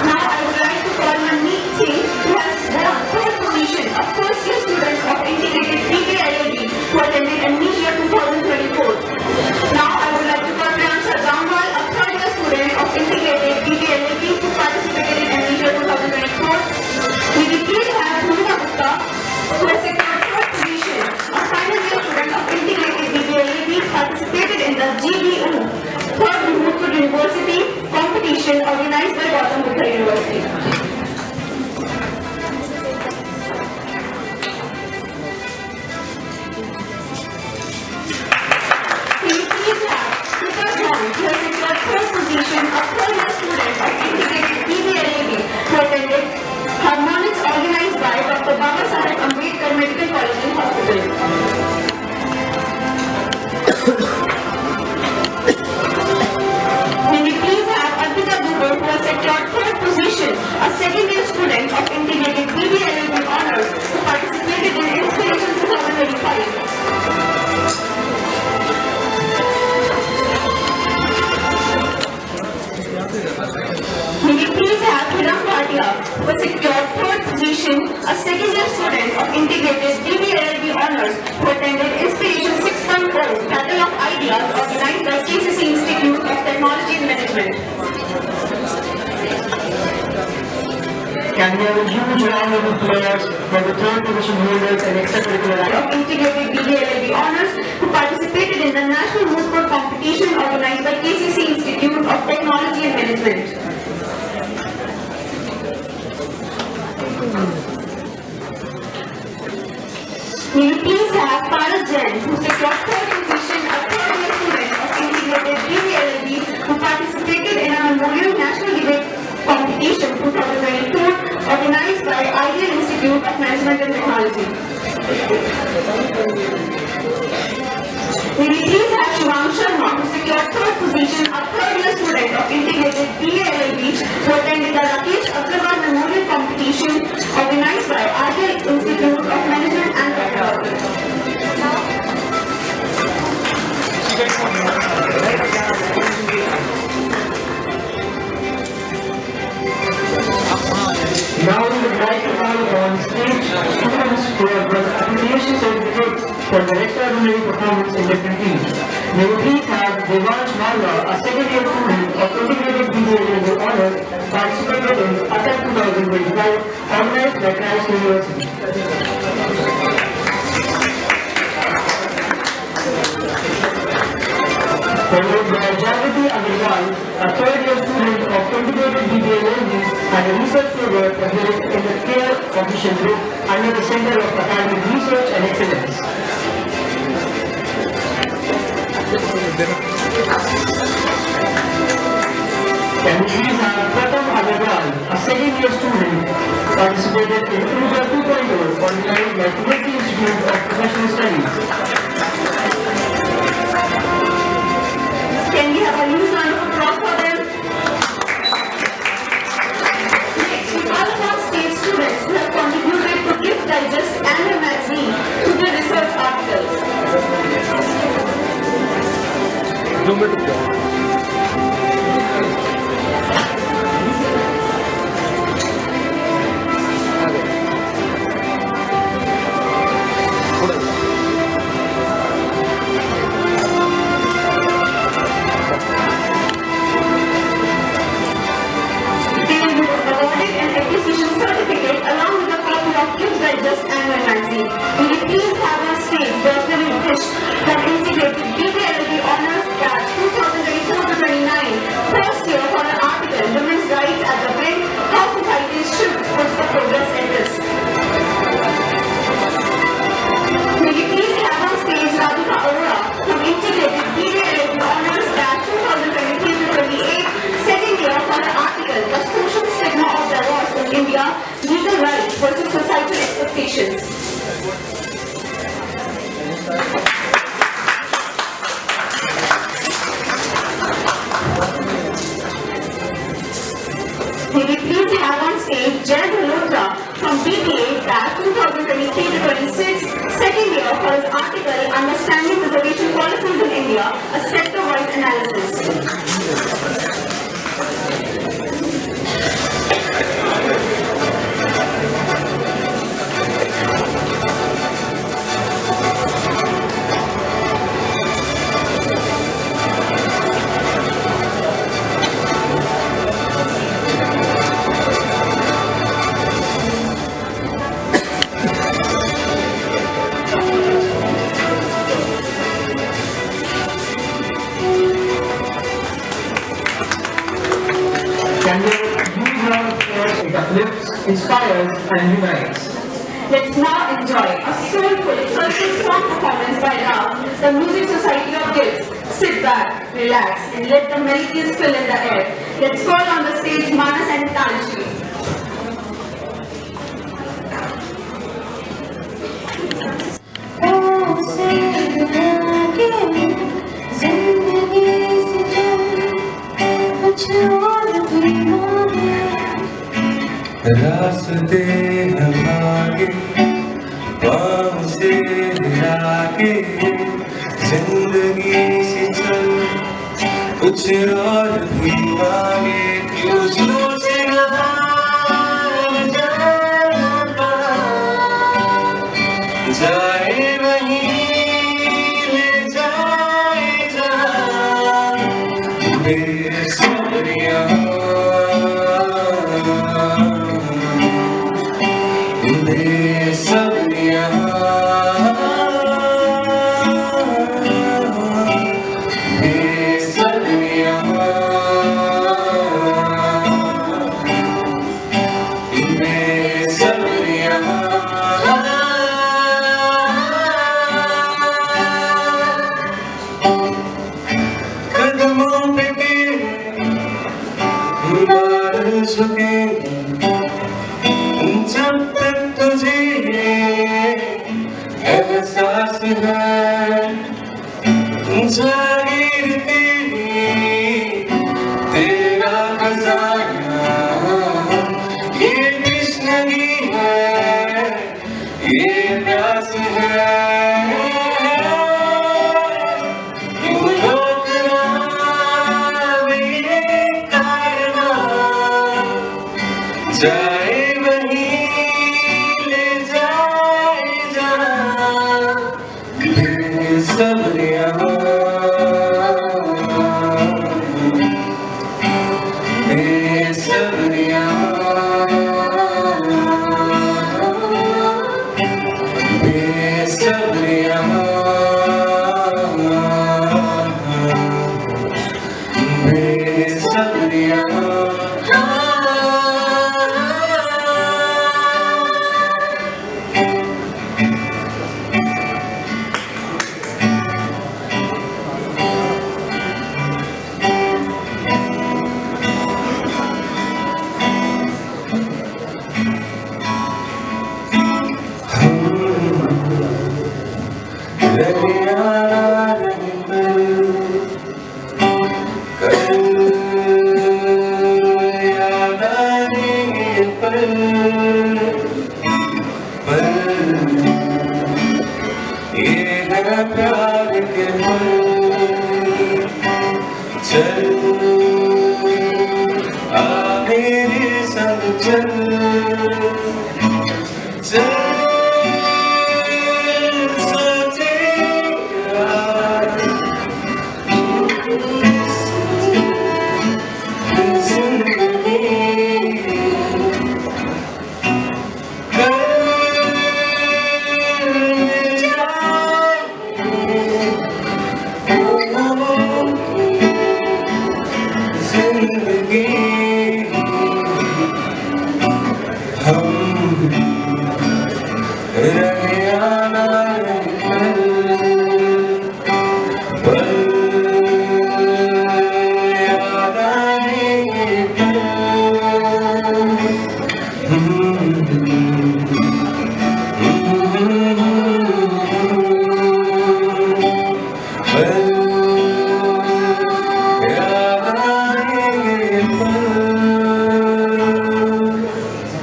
A: Now I would like to call Manmeet Singh, who has won third position, a first-year student of integrated PLLB, who attended Amnesia 2024. Now I would like to call Priyansha Damwal, a third-year student of integrated PLLB, who participated in Amnesia 2024. We will please have Bhuyan Gupta, who has secured third position, a final-year student of integrated PLLB, participated in the GBU third Moot Court University competition organized by Gautam Buddha University. Please have Super John, who has secured third position, a third-year student of integrated PLLB, who attended Harmonics organized by Dr. Babasaheb Ambedkar Medical College and Hospital. May we please have Arpita Dubey, who has secured third position, a second-year student of integrated PLLB honors, who participated in Inspiration 2025. May we please have Hiram Bhatia, who has secured third position, a second-year student of integrated PLLB honors, who attended Inspiration 6.0 Battle of Ideas organized by KCC Institute of Technology and Management.
B: Can we have a huge round of applause for the third position holders and extracurricular
A: Of integrated PLLB honors, who participated in the National Moot Court competition organized by KCC Institute of Technology and Management. May we please have Paras Jain, who secured third position, a third-year student of integrated PLLB, who participated in a Memorial National Debate Competition 2024 organized by Ideal Institute of Management and Technology. May we please have Shivam Sharma, who secured third position, a third-year student of integrated PLLB, who attended the Rakesh Agrawal Memorial Competition organized by Ideal Institute of Management and Technology.
B: for their extraordinary performance in different teams. May we please have Devansh Malwa, a second-year student of Integrated BBA Honors, participated in ATTACK 2025, organized by Christ University. Followed by Jagrati Agarwal, a third-year student of Integrated BBA and a research program in the Care Official Group under the Center of Academic Research and Excellence. Can we please have Pratham Agarwal, a second-year student, participated in Ujjal 2.0, organized by Trinity Institute of Professional Studies.
A: Can we have a huge round of applause for them? Next, we call upon state students who have contributed to Gift Digest annual magazine to their research articles. They will be awarded an appreciation certificate along with a copy of Gift Digest annual magazine. Will you please have on stage Dr. Fish from Integrated BBLB Honors Batch 2024-29, first year for an article, Women's Rights at the Brink, How Societies Should Push the Progress at Risk. Will you please have on stage Radhika Ora from Integrated BBLB Honors Batch 2023-28, second year for an article, The Social Stigma of Divorce in India, Legal Rights versus Societal Expectations. May we please have on stage Jay Malhotra from BBA Batch 2023-26, second year for his article Understanding Reservation Policies in India, a Sector-Wide Analysis.
B: Can we use our prayers, it uplifts, inspires, and unites.
A: Let's now enjoy a soulful, soulful song performance by Rao, the Music Society of Gifts. Sit back, relax, and let the melodies fill in the air. Let's call on the stage Manas and Tanshi.
F: रास्ते हमारे पाँव से हिलाके जिंदगी से चल कुछ और भी मांगे क्यों सोचे जाए वहीं ले जाए जहाँ बेसब्रियाँ जब तक तुझे एहसास है जागीर तेरी तेरा खजाना ये कृष्णगी है ये प्यास है क्यों रोकना मेरे कारवां जाए वहीं ले जाए जहाँ सपनिया प्यार के पल चल आ मेरे संग चल चल सोचेगा जिंदगी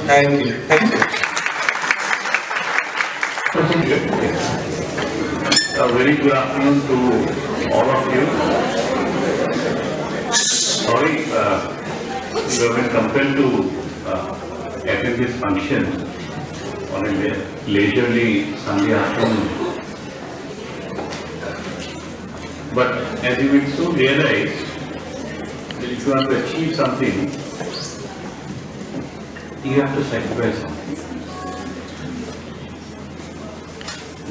F: Thank you. Thank you.
G: A very good afternoon to all of you. Sorry, we have been compelled to attend this function on a leisurely Sunday afternoon. But as you will soon realize, that if you want to achieve something, you have to sacrifice something.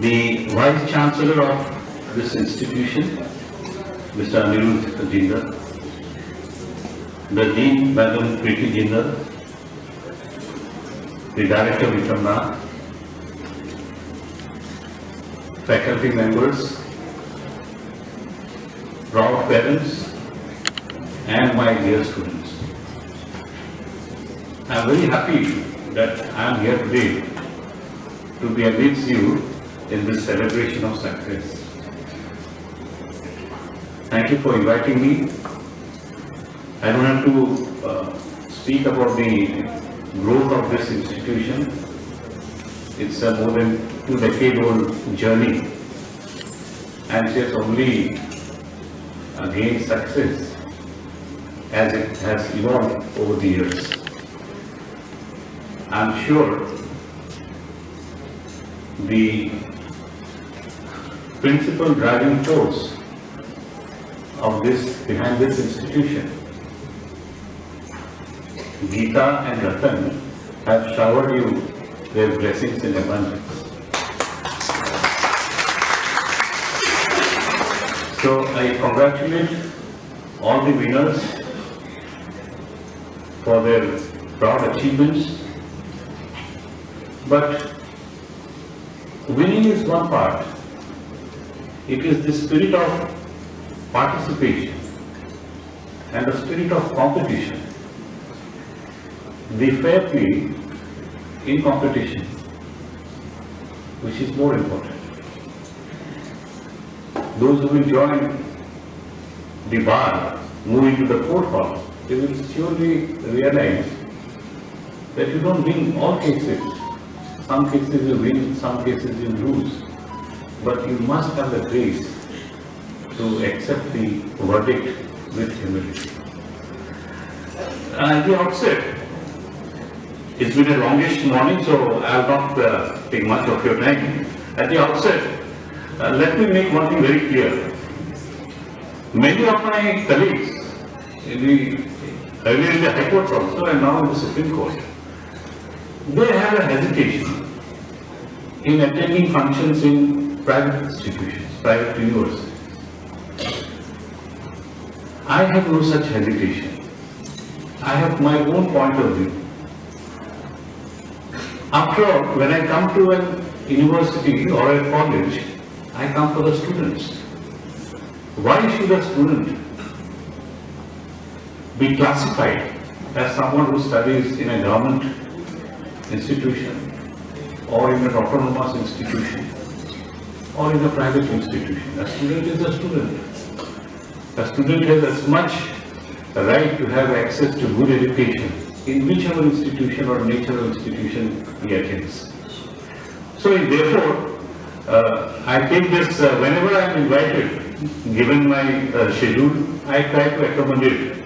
G: The Vice Chancellor of this institution, Mr. Anirudh Jindal, the Dean, Madam Preeti Jindal, the Director Vikram Nath, faculty members, proud parents, and my dear students. I am very happy that I am here today to be amidst you in this celebration of success. Thank you for inviting me. I don't have to speak about the growth of this institution. It's a more than 2-decade-old journey, and it has only gained success as it has evolved over the years. I'm sure the principal driving force of behind this institution, Geeta and Ratan, have showered you their blessings in abundance. So I congratulate all the winners for their proud achievements. But winning is one part. It is the spirit of participation and the spirit of competition, the fair play in competition, which is more important. Those who will join the bar, move into the court hall, they will surely realize that you don't win all cases. Some cases you win, some cases you lose. But you must have the grace to accept the verdict with humility. At the outset, it's been a longish morning, so I'll not take much of your time. At the outset, let me make one thing very clear. Many of my colleagues, earlier in the High Court also and now in the Supreme Court, they have a hesitation in attending functions in private institutions, private universities. I have no such hesitation. I have my own point of view. After all, when I come to a university or a college, I come for the students. Why should a student be classified as someone who studies in a government institution or in an autonomous institution or in a private institution? A student is a student. A student has as much right to have access to good education in whichever institution or natural institution he attends. So therefore, I take this, whenever I am invited, given my schedule, I try to accommodate.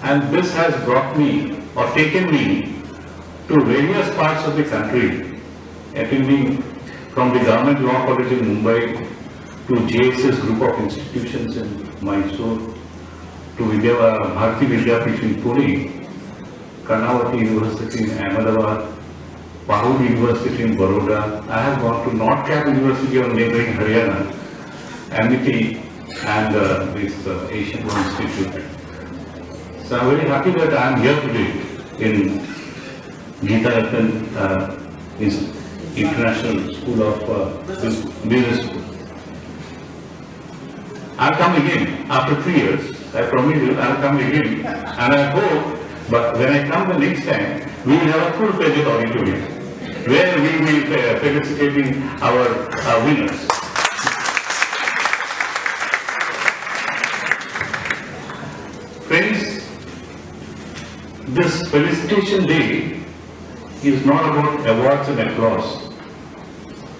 G: And this has brought me or taken me to various parts of the country, attending from the Government Law College in Mumbai to JSS group of institutions in Mysore, to Bharati Vidyapeeth in Pune, Karnavati University in Ahmedabad, Pahud University in Baroda. I have gone to North Cap University of neighboring Haryana, Amity, and this Asian Law Institute. So I am very happy that I am here today in Geeta Rattan International School of Business School. I'll come again after 3 years. I promise you, I'll come again, and I hope. But when I come the next time, we will have a full-fledged auditorium where we will be felicitating our winners. Friends, this Felicitation Day is not about awards and applause.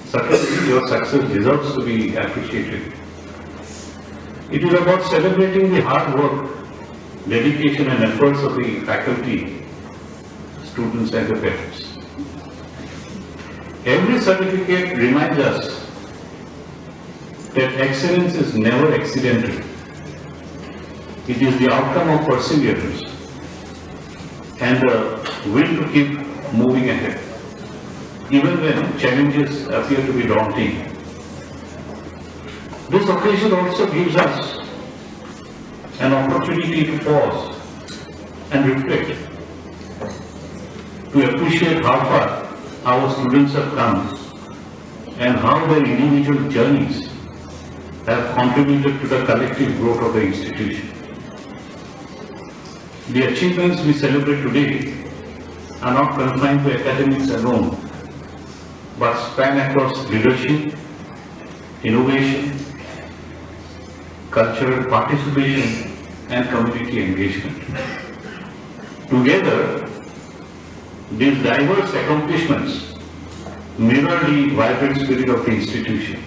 G: Certainly, your success deserves to be appreciated. It is about celebrating the hard work, dedication and efforts of the faculty, students and the parents. Every certificate reminds us that excellence is never accidental. It is the outcome of perseverance and the will to keep moving ahead, even when challenges appear to be daunting. This occasion also gives us an opportunity to pause and reflect, to appreciate how far our students have come and how their individual journeys have contributed to the collective growth of the institution. The achievements we celebrate today are not confined to academics alone, but span across leadership, innovation, cultural participation and community engagement. Together, these diverse accomplishments mirror the vibrant spirit of the institution.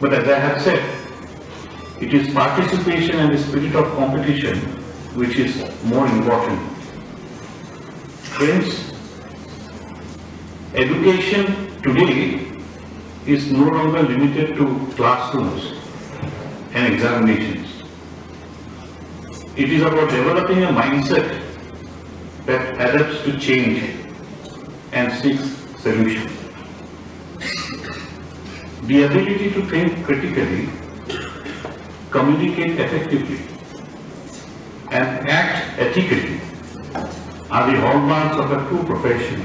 G: But as I have said, it is participation and the spirit of competition which is more important. Friends, education today is no longer limited to classrooms and examinations. It is about developing a mindset that adapts to change and seeks solutions. The ability to think critically, communicate effectively, and act ethically are the hallmarks of a true professional.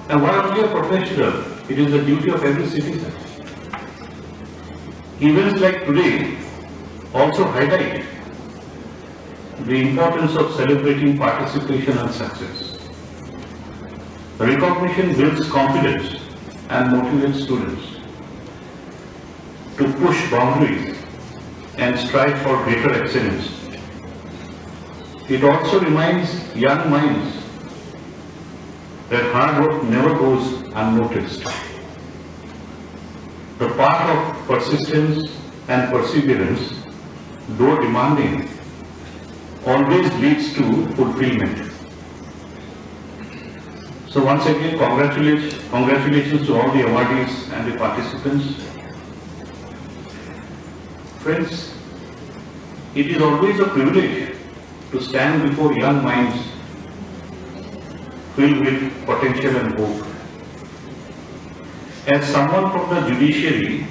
G: And why only a professional? It is the duty of every citizen. Events like today also highlight the importance of celebrating participation and success. Recognition builds confidence and motivates students to push boundaries and strive for greater excellence. It also reminds young minds that hard work never goes unnoticed. The path of persistence and perseverance, though demanding, always leads to fulfillment. So once again, congratulations to all the awardees and the participants. Friends, it is always a privilege to stand before young minds filled with potential and hope. As someone from the judiciary,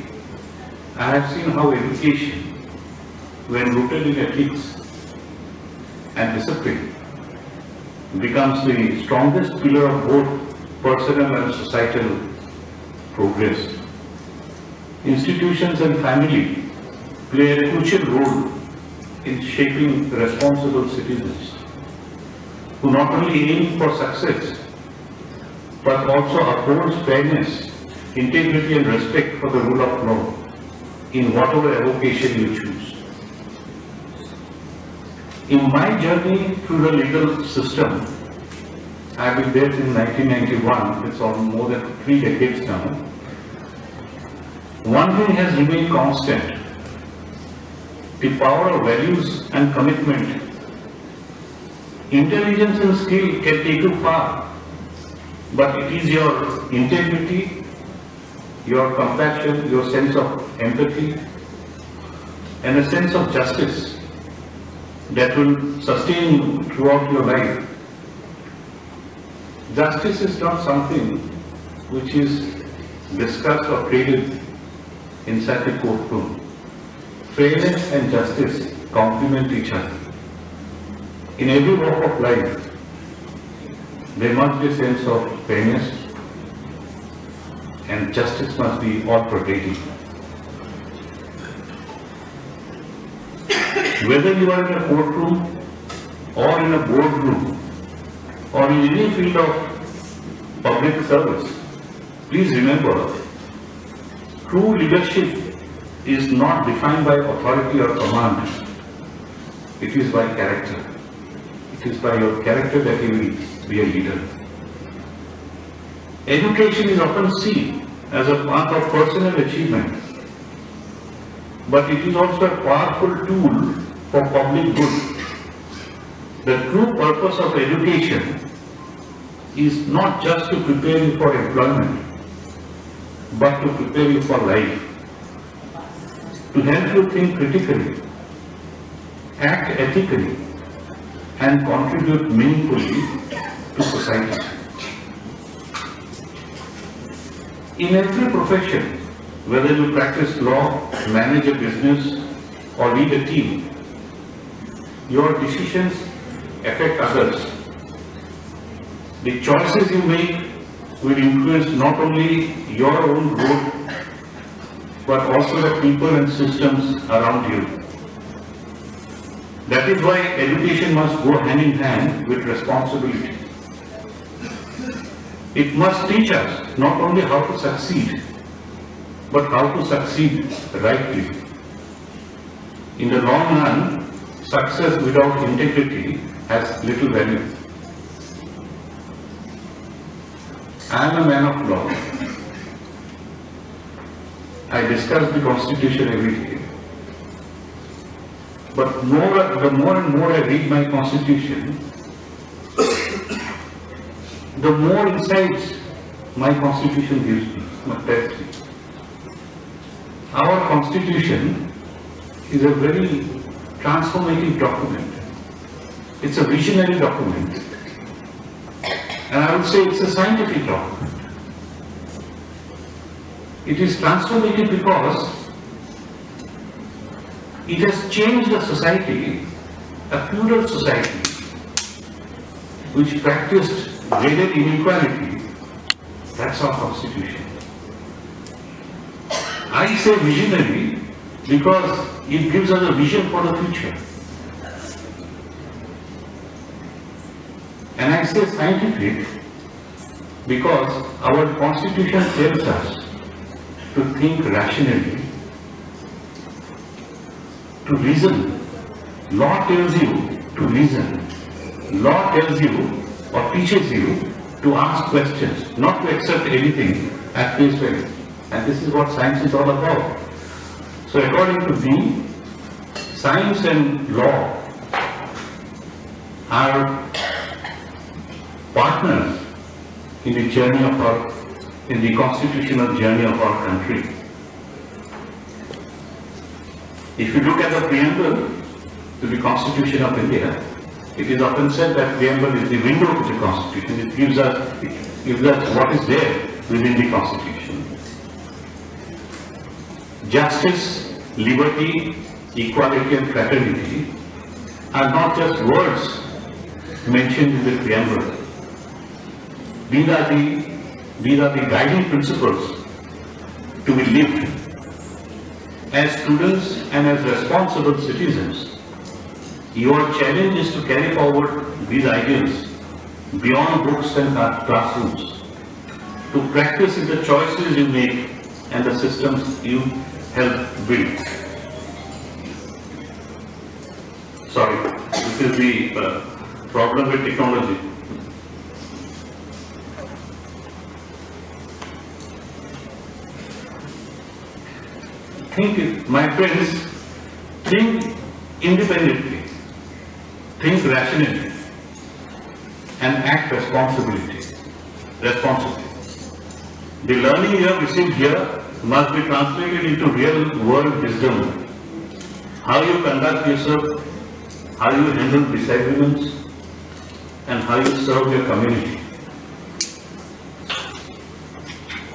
G: I have seen how education, when rooted in ethics and discipline becomes the strongest pillar of both personal and societal progress. Institutions and family play a crucial role in shaping responsible citizens who not only aim for success but also upholds fairness, integrity and respect for the rule of law in whatever avocation you choose. In my journey through the legal system, I have been there since 1991, it's on more than 3 decades now. One thing has remained constant: the power of values and commitment. Intelligence and skill can take you far, but it is your integrity, your compassion, your sense of empathy, and a sense of justice that will sustain you throughout your life. Justice is not something which is discussed or traded inside the courtroom. Fairness and justice complement each other. In every walk of life, there must be a sense of fairness and justice must be all-pervading. Whether you are in a courtroom or in a boardroom or in any field of public service, please remember, true leadership is not defined by authority or command. It is by character. It is by your character that you will be a leader. Education is often seen as a path of personal achievement, but it is also a powerful tool for public good. The true purpose of education is not just to prepare you for employment, but to prepare you for life, to help you think critically, act ethically, and contribute meaningfully to society. In every profession, whether you practice law, manage a business, or lead a team, your decisions affect others. The choices you make will influence not only your own growth, but also the people and systems around you. That is why education must go hand in hand with responsibility. It must teach us not only how to succeed, but how to succeed rightly. In the long run, success without integrity has little value. I am a man of law. I discuss the Constitution every day. But the more and more I read my Constitution, the more insights my Constitution gives me, tells me. Our Constitution is a very transformative document. It's a visionary document. And I would say it's a scientific document. It is transformative because it has changed the society, a feudal society, which practiced graded inequality. That's our Constitution. I say visionary because it gives us a vision for the future. And I say scientific because our Constitution tells us to think rationally, to reason. Law tells you to reason. Law tells you or teaches you to ask questions, not to accept anything at face value. And this is what science is all about. So according to me, science and law are partners in the journey of in the constitutional journey of our country. If you look at the preamble to the Constitution of India, it is often said that preamble is the window to the Constitution. It gives us what is there within the Constitution. Justice, liberty, equality and fraternity are not just words mentioned in the preamble. These are the guiding principles to be lived as students and as responsible citizens. Your challenge is to carry forward these ideals beyond books and classrooms, to practice in the choices you make and the systems you help build. Sorry, this is the problem with technology. Think, my friends, think independently, think rationally, and act responsibly. The learning you have received here must be translated into real world wisdom. How you conduct yourself, how you handle disagreements, and how you serve your community.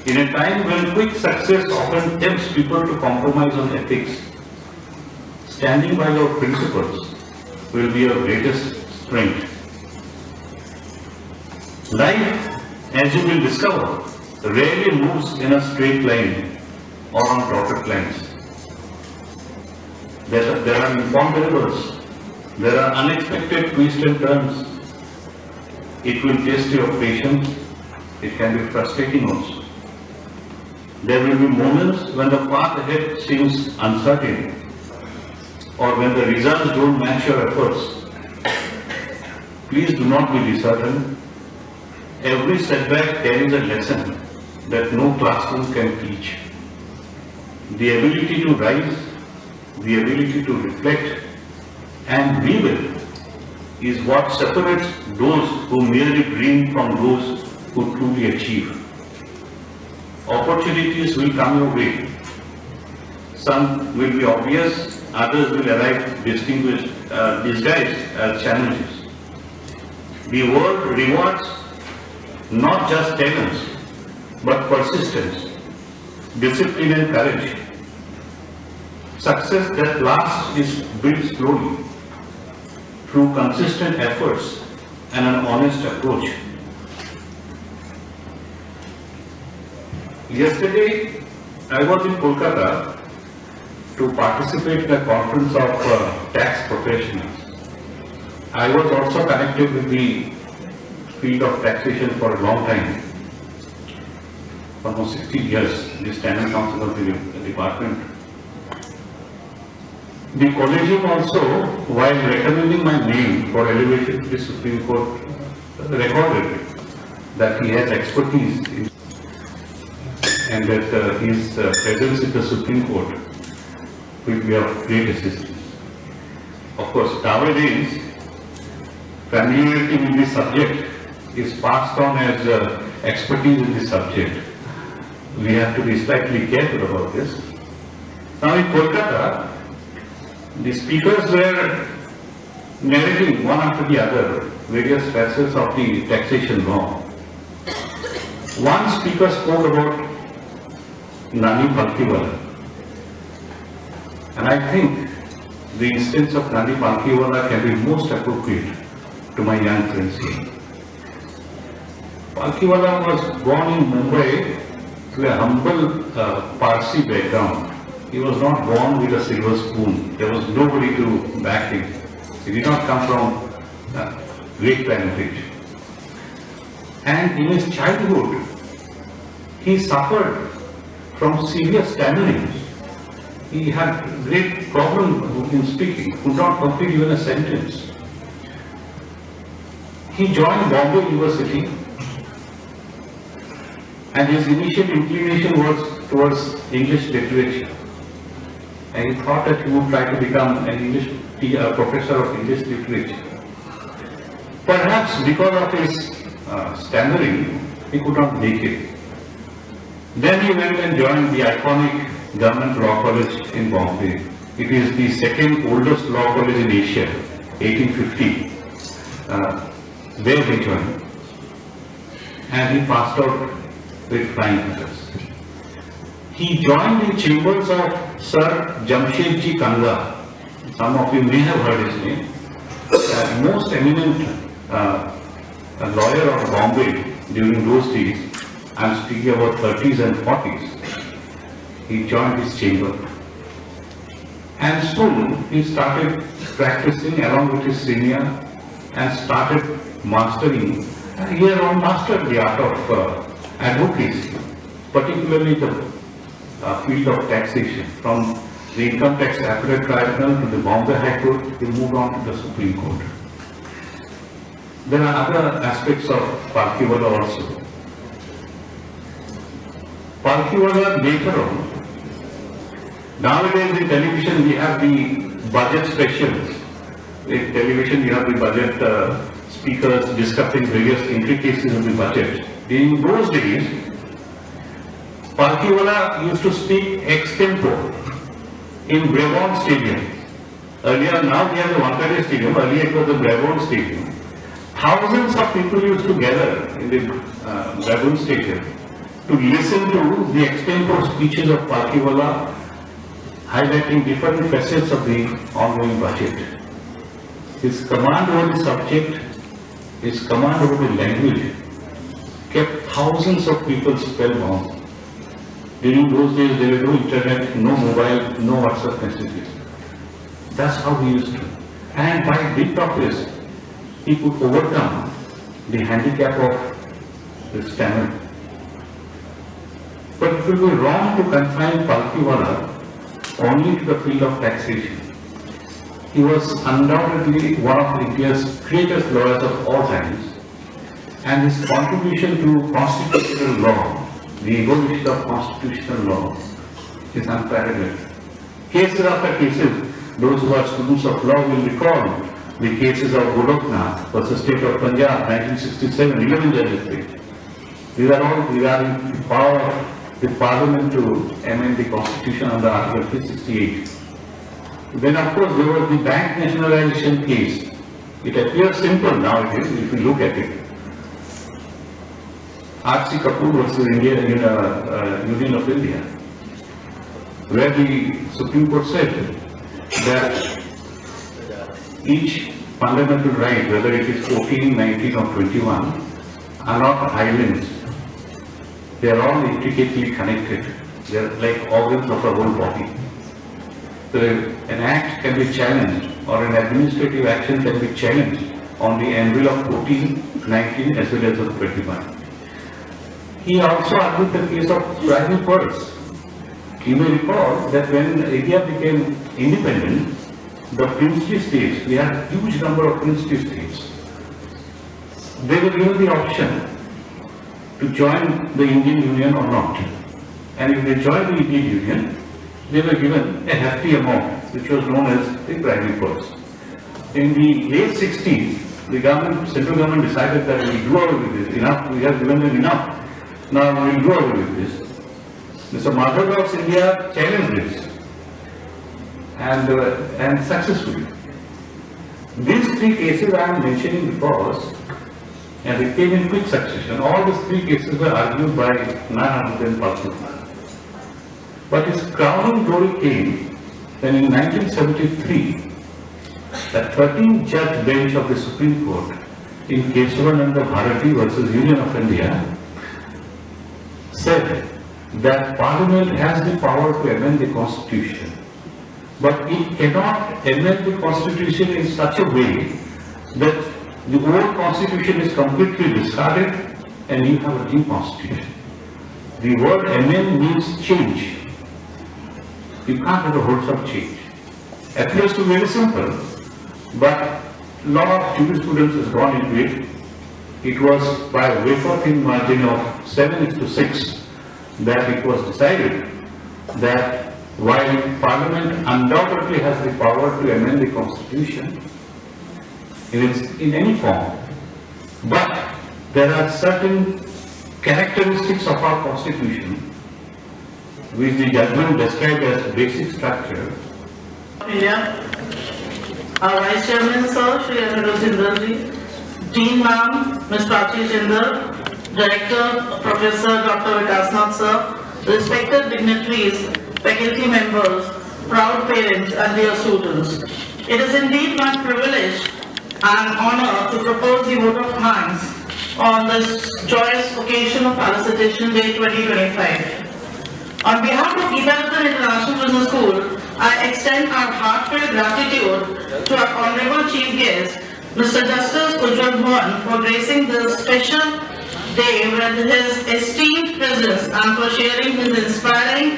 G: In a time when quick success often tempts people to compromise on ethics, standing by your principles will be your greatest strength. Life, as you will discover, rarely moves in a straight line or on dotted lines. There are imponderables, there are unexpected twists and turns. It will test your patience, it can be frustrating also. There will be moments when the path ahead seems uncertain, or when the results don't match your efforts. Please do not be disheartened. Every setback carries a lesson that no classroom can teach. The ability to rise, the ability to reflect and rebuild is what separates those who merely dream from those who truly achieve. Opportunities will come your way. Some will be obvious, others will arrive disguised as challenges. The world rewards not just talents, but persistence, discipline and courage. Success that lasts is built slowly, through consistent efforts and an honest approach. Yesterday, I was in Kolkata to participate in a conference of tax professionals. I was also connected with the field of taxation for a long time, almost 60 years, the Standing Council of the department. The collegium also, while recommending my name for elevation to the Supreme Court, recorded that he has expertise in, and that his presence in the Supreme Court will be of great assistance. Of course, nowadays, familiarity with the subject is passed on as expertise in the subject. We have to be slightly careful about this. Now in Kolkata, the speakers were narrating one after the other various facets of the taxation law. One speaker spoke about Nani Palkiwala. And I think the instance of Nani Palkiwala can be most appropriate to my young friends here. Palkiwala was born in Mumbai to a humble Parsi background. He was not born with a silver spoon. There was nobody to back him. He did not come from great parentage. And in his childhood, he suffered from severe stammering. He had great problem in speaking, could not complete even a sentence. He joined Bombay University, and his initial inclination was towards English literature. And he thought that he would try to become a professor of English literature. Perhaps because of his stammering, he could not make it. Then he went and joined the iconic Government Law College in Bombay. It is the second oldest law college in Asia, 1850. There he joined. And he passed out with flying colors. He joined the chambers of Sir Jamshedji Kanga. Some of you may have heard his name. most eminent lawyer of Bombay during those days, I'm speaking about 30s and 40s, he joined his chamber. And soon he started practicing along with his senior and started mastering, he had mastered the art of advocacy, particularly the field of taxation. From the Income Tax Appellate Tribunal to the Bombay High Court, he moved on to the Supreme Court. There are other aspects of Palkhiwala also. Palkhiwala later on, nowadays in television we have the budget specials. In television you have the budget speakers discussing various intricacies of the budget. In those days, Palkhiwala used to speak extempore in Bhuyan Stadium. Earlier, now we have the Wankhede Stadium, earlier it was the Bhuyan Stadium. Thousands of people used to gather in the Bhuyan Stadium to listen to the extempore speeches of Palkhiwala, highlighting different facets of the ongoing budget. His command over the subject, his command over the language, kept thousands of people spellbound. During those days, there was no internet, no mobile, no WhatsApp messages. That's how he used to. And by dint of this, he could overcome the handicap of his Tamil. But it will be wrong to confine Palkhiwala only to the field of taxation. He was undoubtedly one of India's greatest lawyers of all times, and his contribution to constitutional law, the evolution of constitutional law, is unparalleled. Cases after cases, those who are students of law will recall the cases of Goloknath versus State of Punjab, 1967, 11 judges. These are all regarding the power of the Parliament to amend the Constitution under Article 368. Then of course there was the bank nationalization case. It appears simple nowadays if you look at it. R.C. Kapoor versus Union of India, where the Supreme Court said that each fundamental right, whether it is 14, 19 or 21, are not islands. They are all intricately connected. They are like organs of our whole body. So an act can be challenged or an administrative action can be challenged on the anvil of 14, 19 as well as of 21. He also argued the case of private purse. You may recall that when India became independent, the princely states, we had a huge number of princely states, they were given the option to join the Indian Union or not. And if they joined the Indian Union, they were given a hefty amount, which was known as the private purse. In the late 60s, the government, central government decided that we do away with this. Enough, we have given them enough. Now we will do away with this. Mr. Madhav India challenged this and successfully. These three cases I am mentioning because, and they came in quick succession, all these three cases were argued by none other than Palkhiwala. But his crowning glory came when in 1973, the 13-judge bench of the Supreme Court in Kesavananda Bharati versus Union of India said that Parliament has the power to amend the Constitution, but it cannot amend the Constitution in such a way that the old Constitution is completely discarded and you have a new Constitution. The word amend means change. You can't have a wholesome change. Appears to be very simple, but a lot of jurisprudence has gone into it. It was by a wafer-thin margin of 7:6 that it was decided that while Parliament undoubtedly has the power to amend the Constitution in any form, but there are certain characteristics of our Constitution which the judgment described as basic structure.
H: India, our Vice Chairman Sir, Shri Anirudh Jindarji, Dean Ma'am, Ms. Prachi Jindal, Director Professor Dr. Vikasnath Sir, respected dignitaries, faculty members, proud parents and dear students. It is indeed my privilege and honor to propose the vote of thanks on this joyous occasion of Felicitation Day 2025. On behalf of Ujjal International Business School, I extend our heartfelt gratitude to our Honorable Chief Guest, Mr. Justice Ujjal for gracing this special day with his esteemed presence and for sharing his inspiring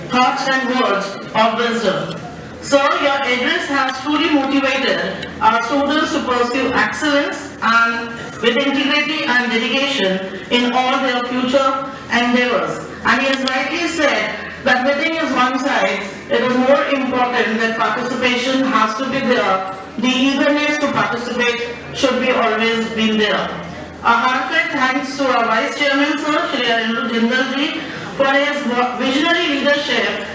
H: thoughts and words of wisdom. Sir, your address has truly motivated our students to pursue excellence and with integrity and dedication in all their future endeavors. And he has rightly said that winning is one side, it is more important that participation has to be there. The eagerness to participate should be always been there. A heartfelt thanks to our Vice Chairman, Sir, Shri Ujjal ji, for his visionary leadership,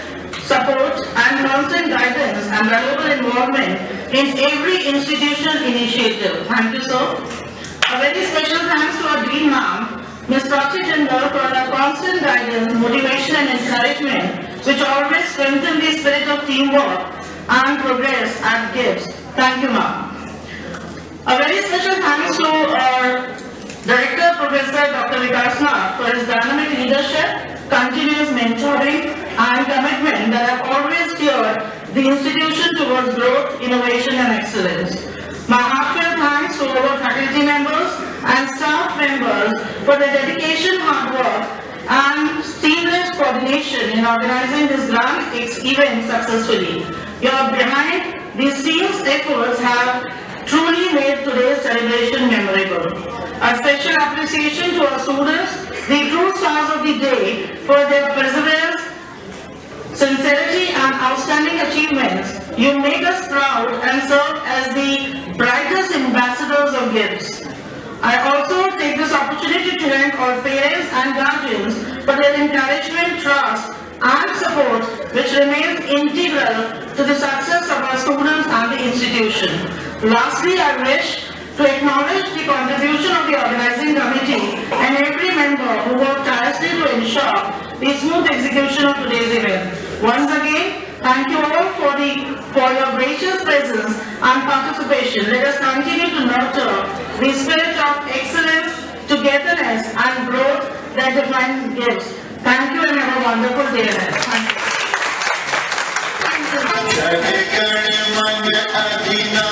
H: support and constant guidance and valuable involvement in every institution initiative. Thank you, sir. A very special thanks to our Dean Ma'am, Ms. Felicitation, for her constant guidance, motivation and encouragement, which always strengthen the spirit of teamwork and progress at GIBS. Thank you, ma'am. A very special thanks to our Director, Professor Dr. for his dynamic leadership, continuous mentoring and commitment that have always steered the institution towards growth, innovation and excellence. My heartfelt thanks to our faculty members and staff members for their dedication, hard work and seamless coordination in organizing this grand event successfully. Your behind the scenes efforts have truly made today's celebration memorable. A special appreciation to our students, the true stars of the day, for their perseverance, sincerity and outstanding achievements. You make us proud and serve as the brightest ambassadors of GIBS. I also take this opportunity to thank our parents and guardians for their encouragement, trust and support which remains integral to the success of our students and the institution. Lastly, I wish to acknowledge the contribution of the organizing committee and every member who worked tirelessly to ensure the smooth execution of today's event. Once again, thank you all for your gracious presence and participation. Let us continue to nurture the spirit of excellence, togetherness and growth that define GIBS. Thank you and have a wonderful day ahead. Thank you.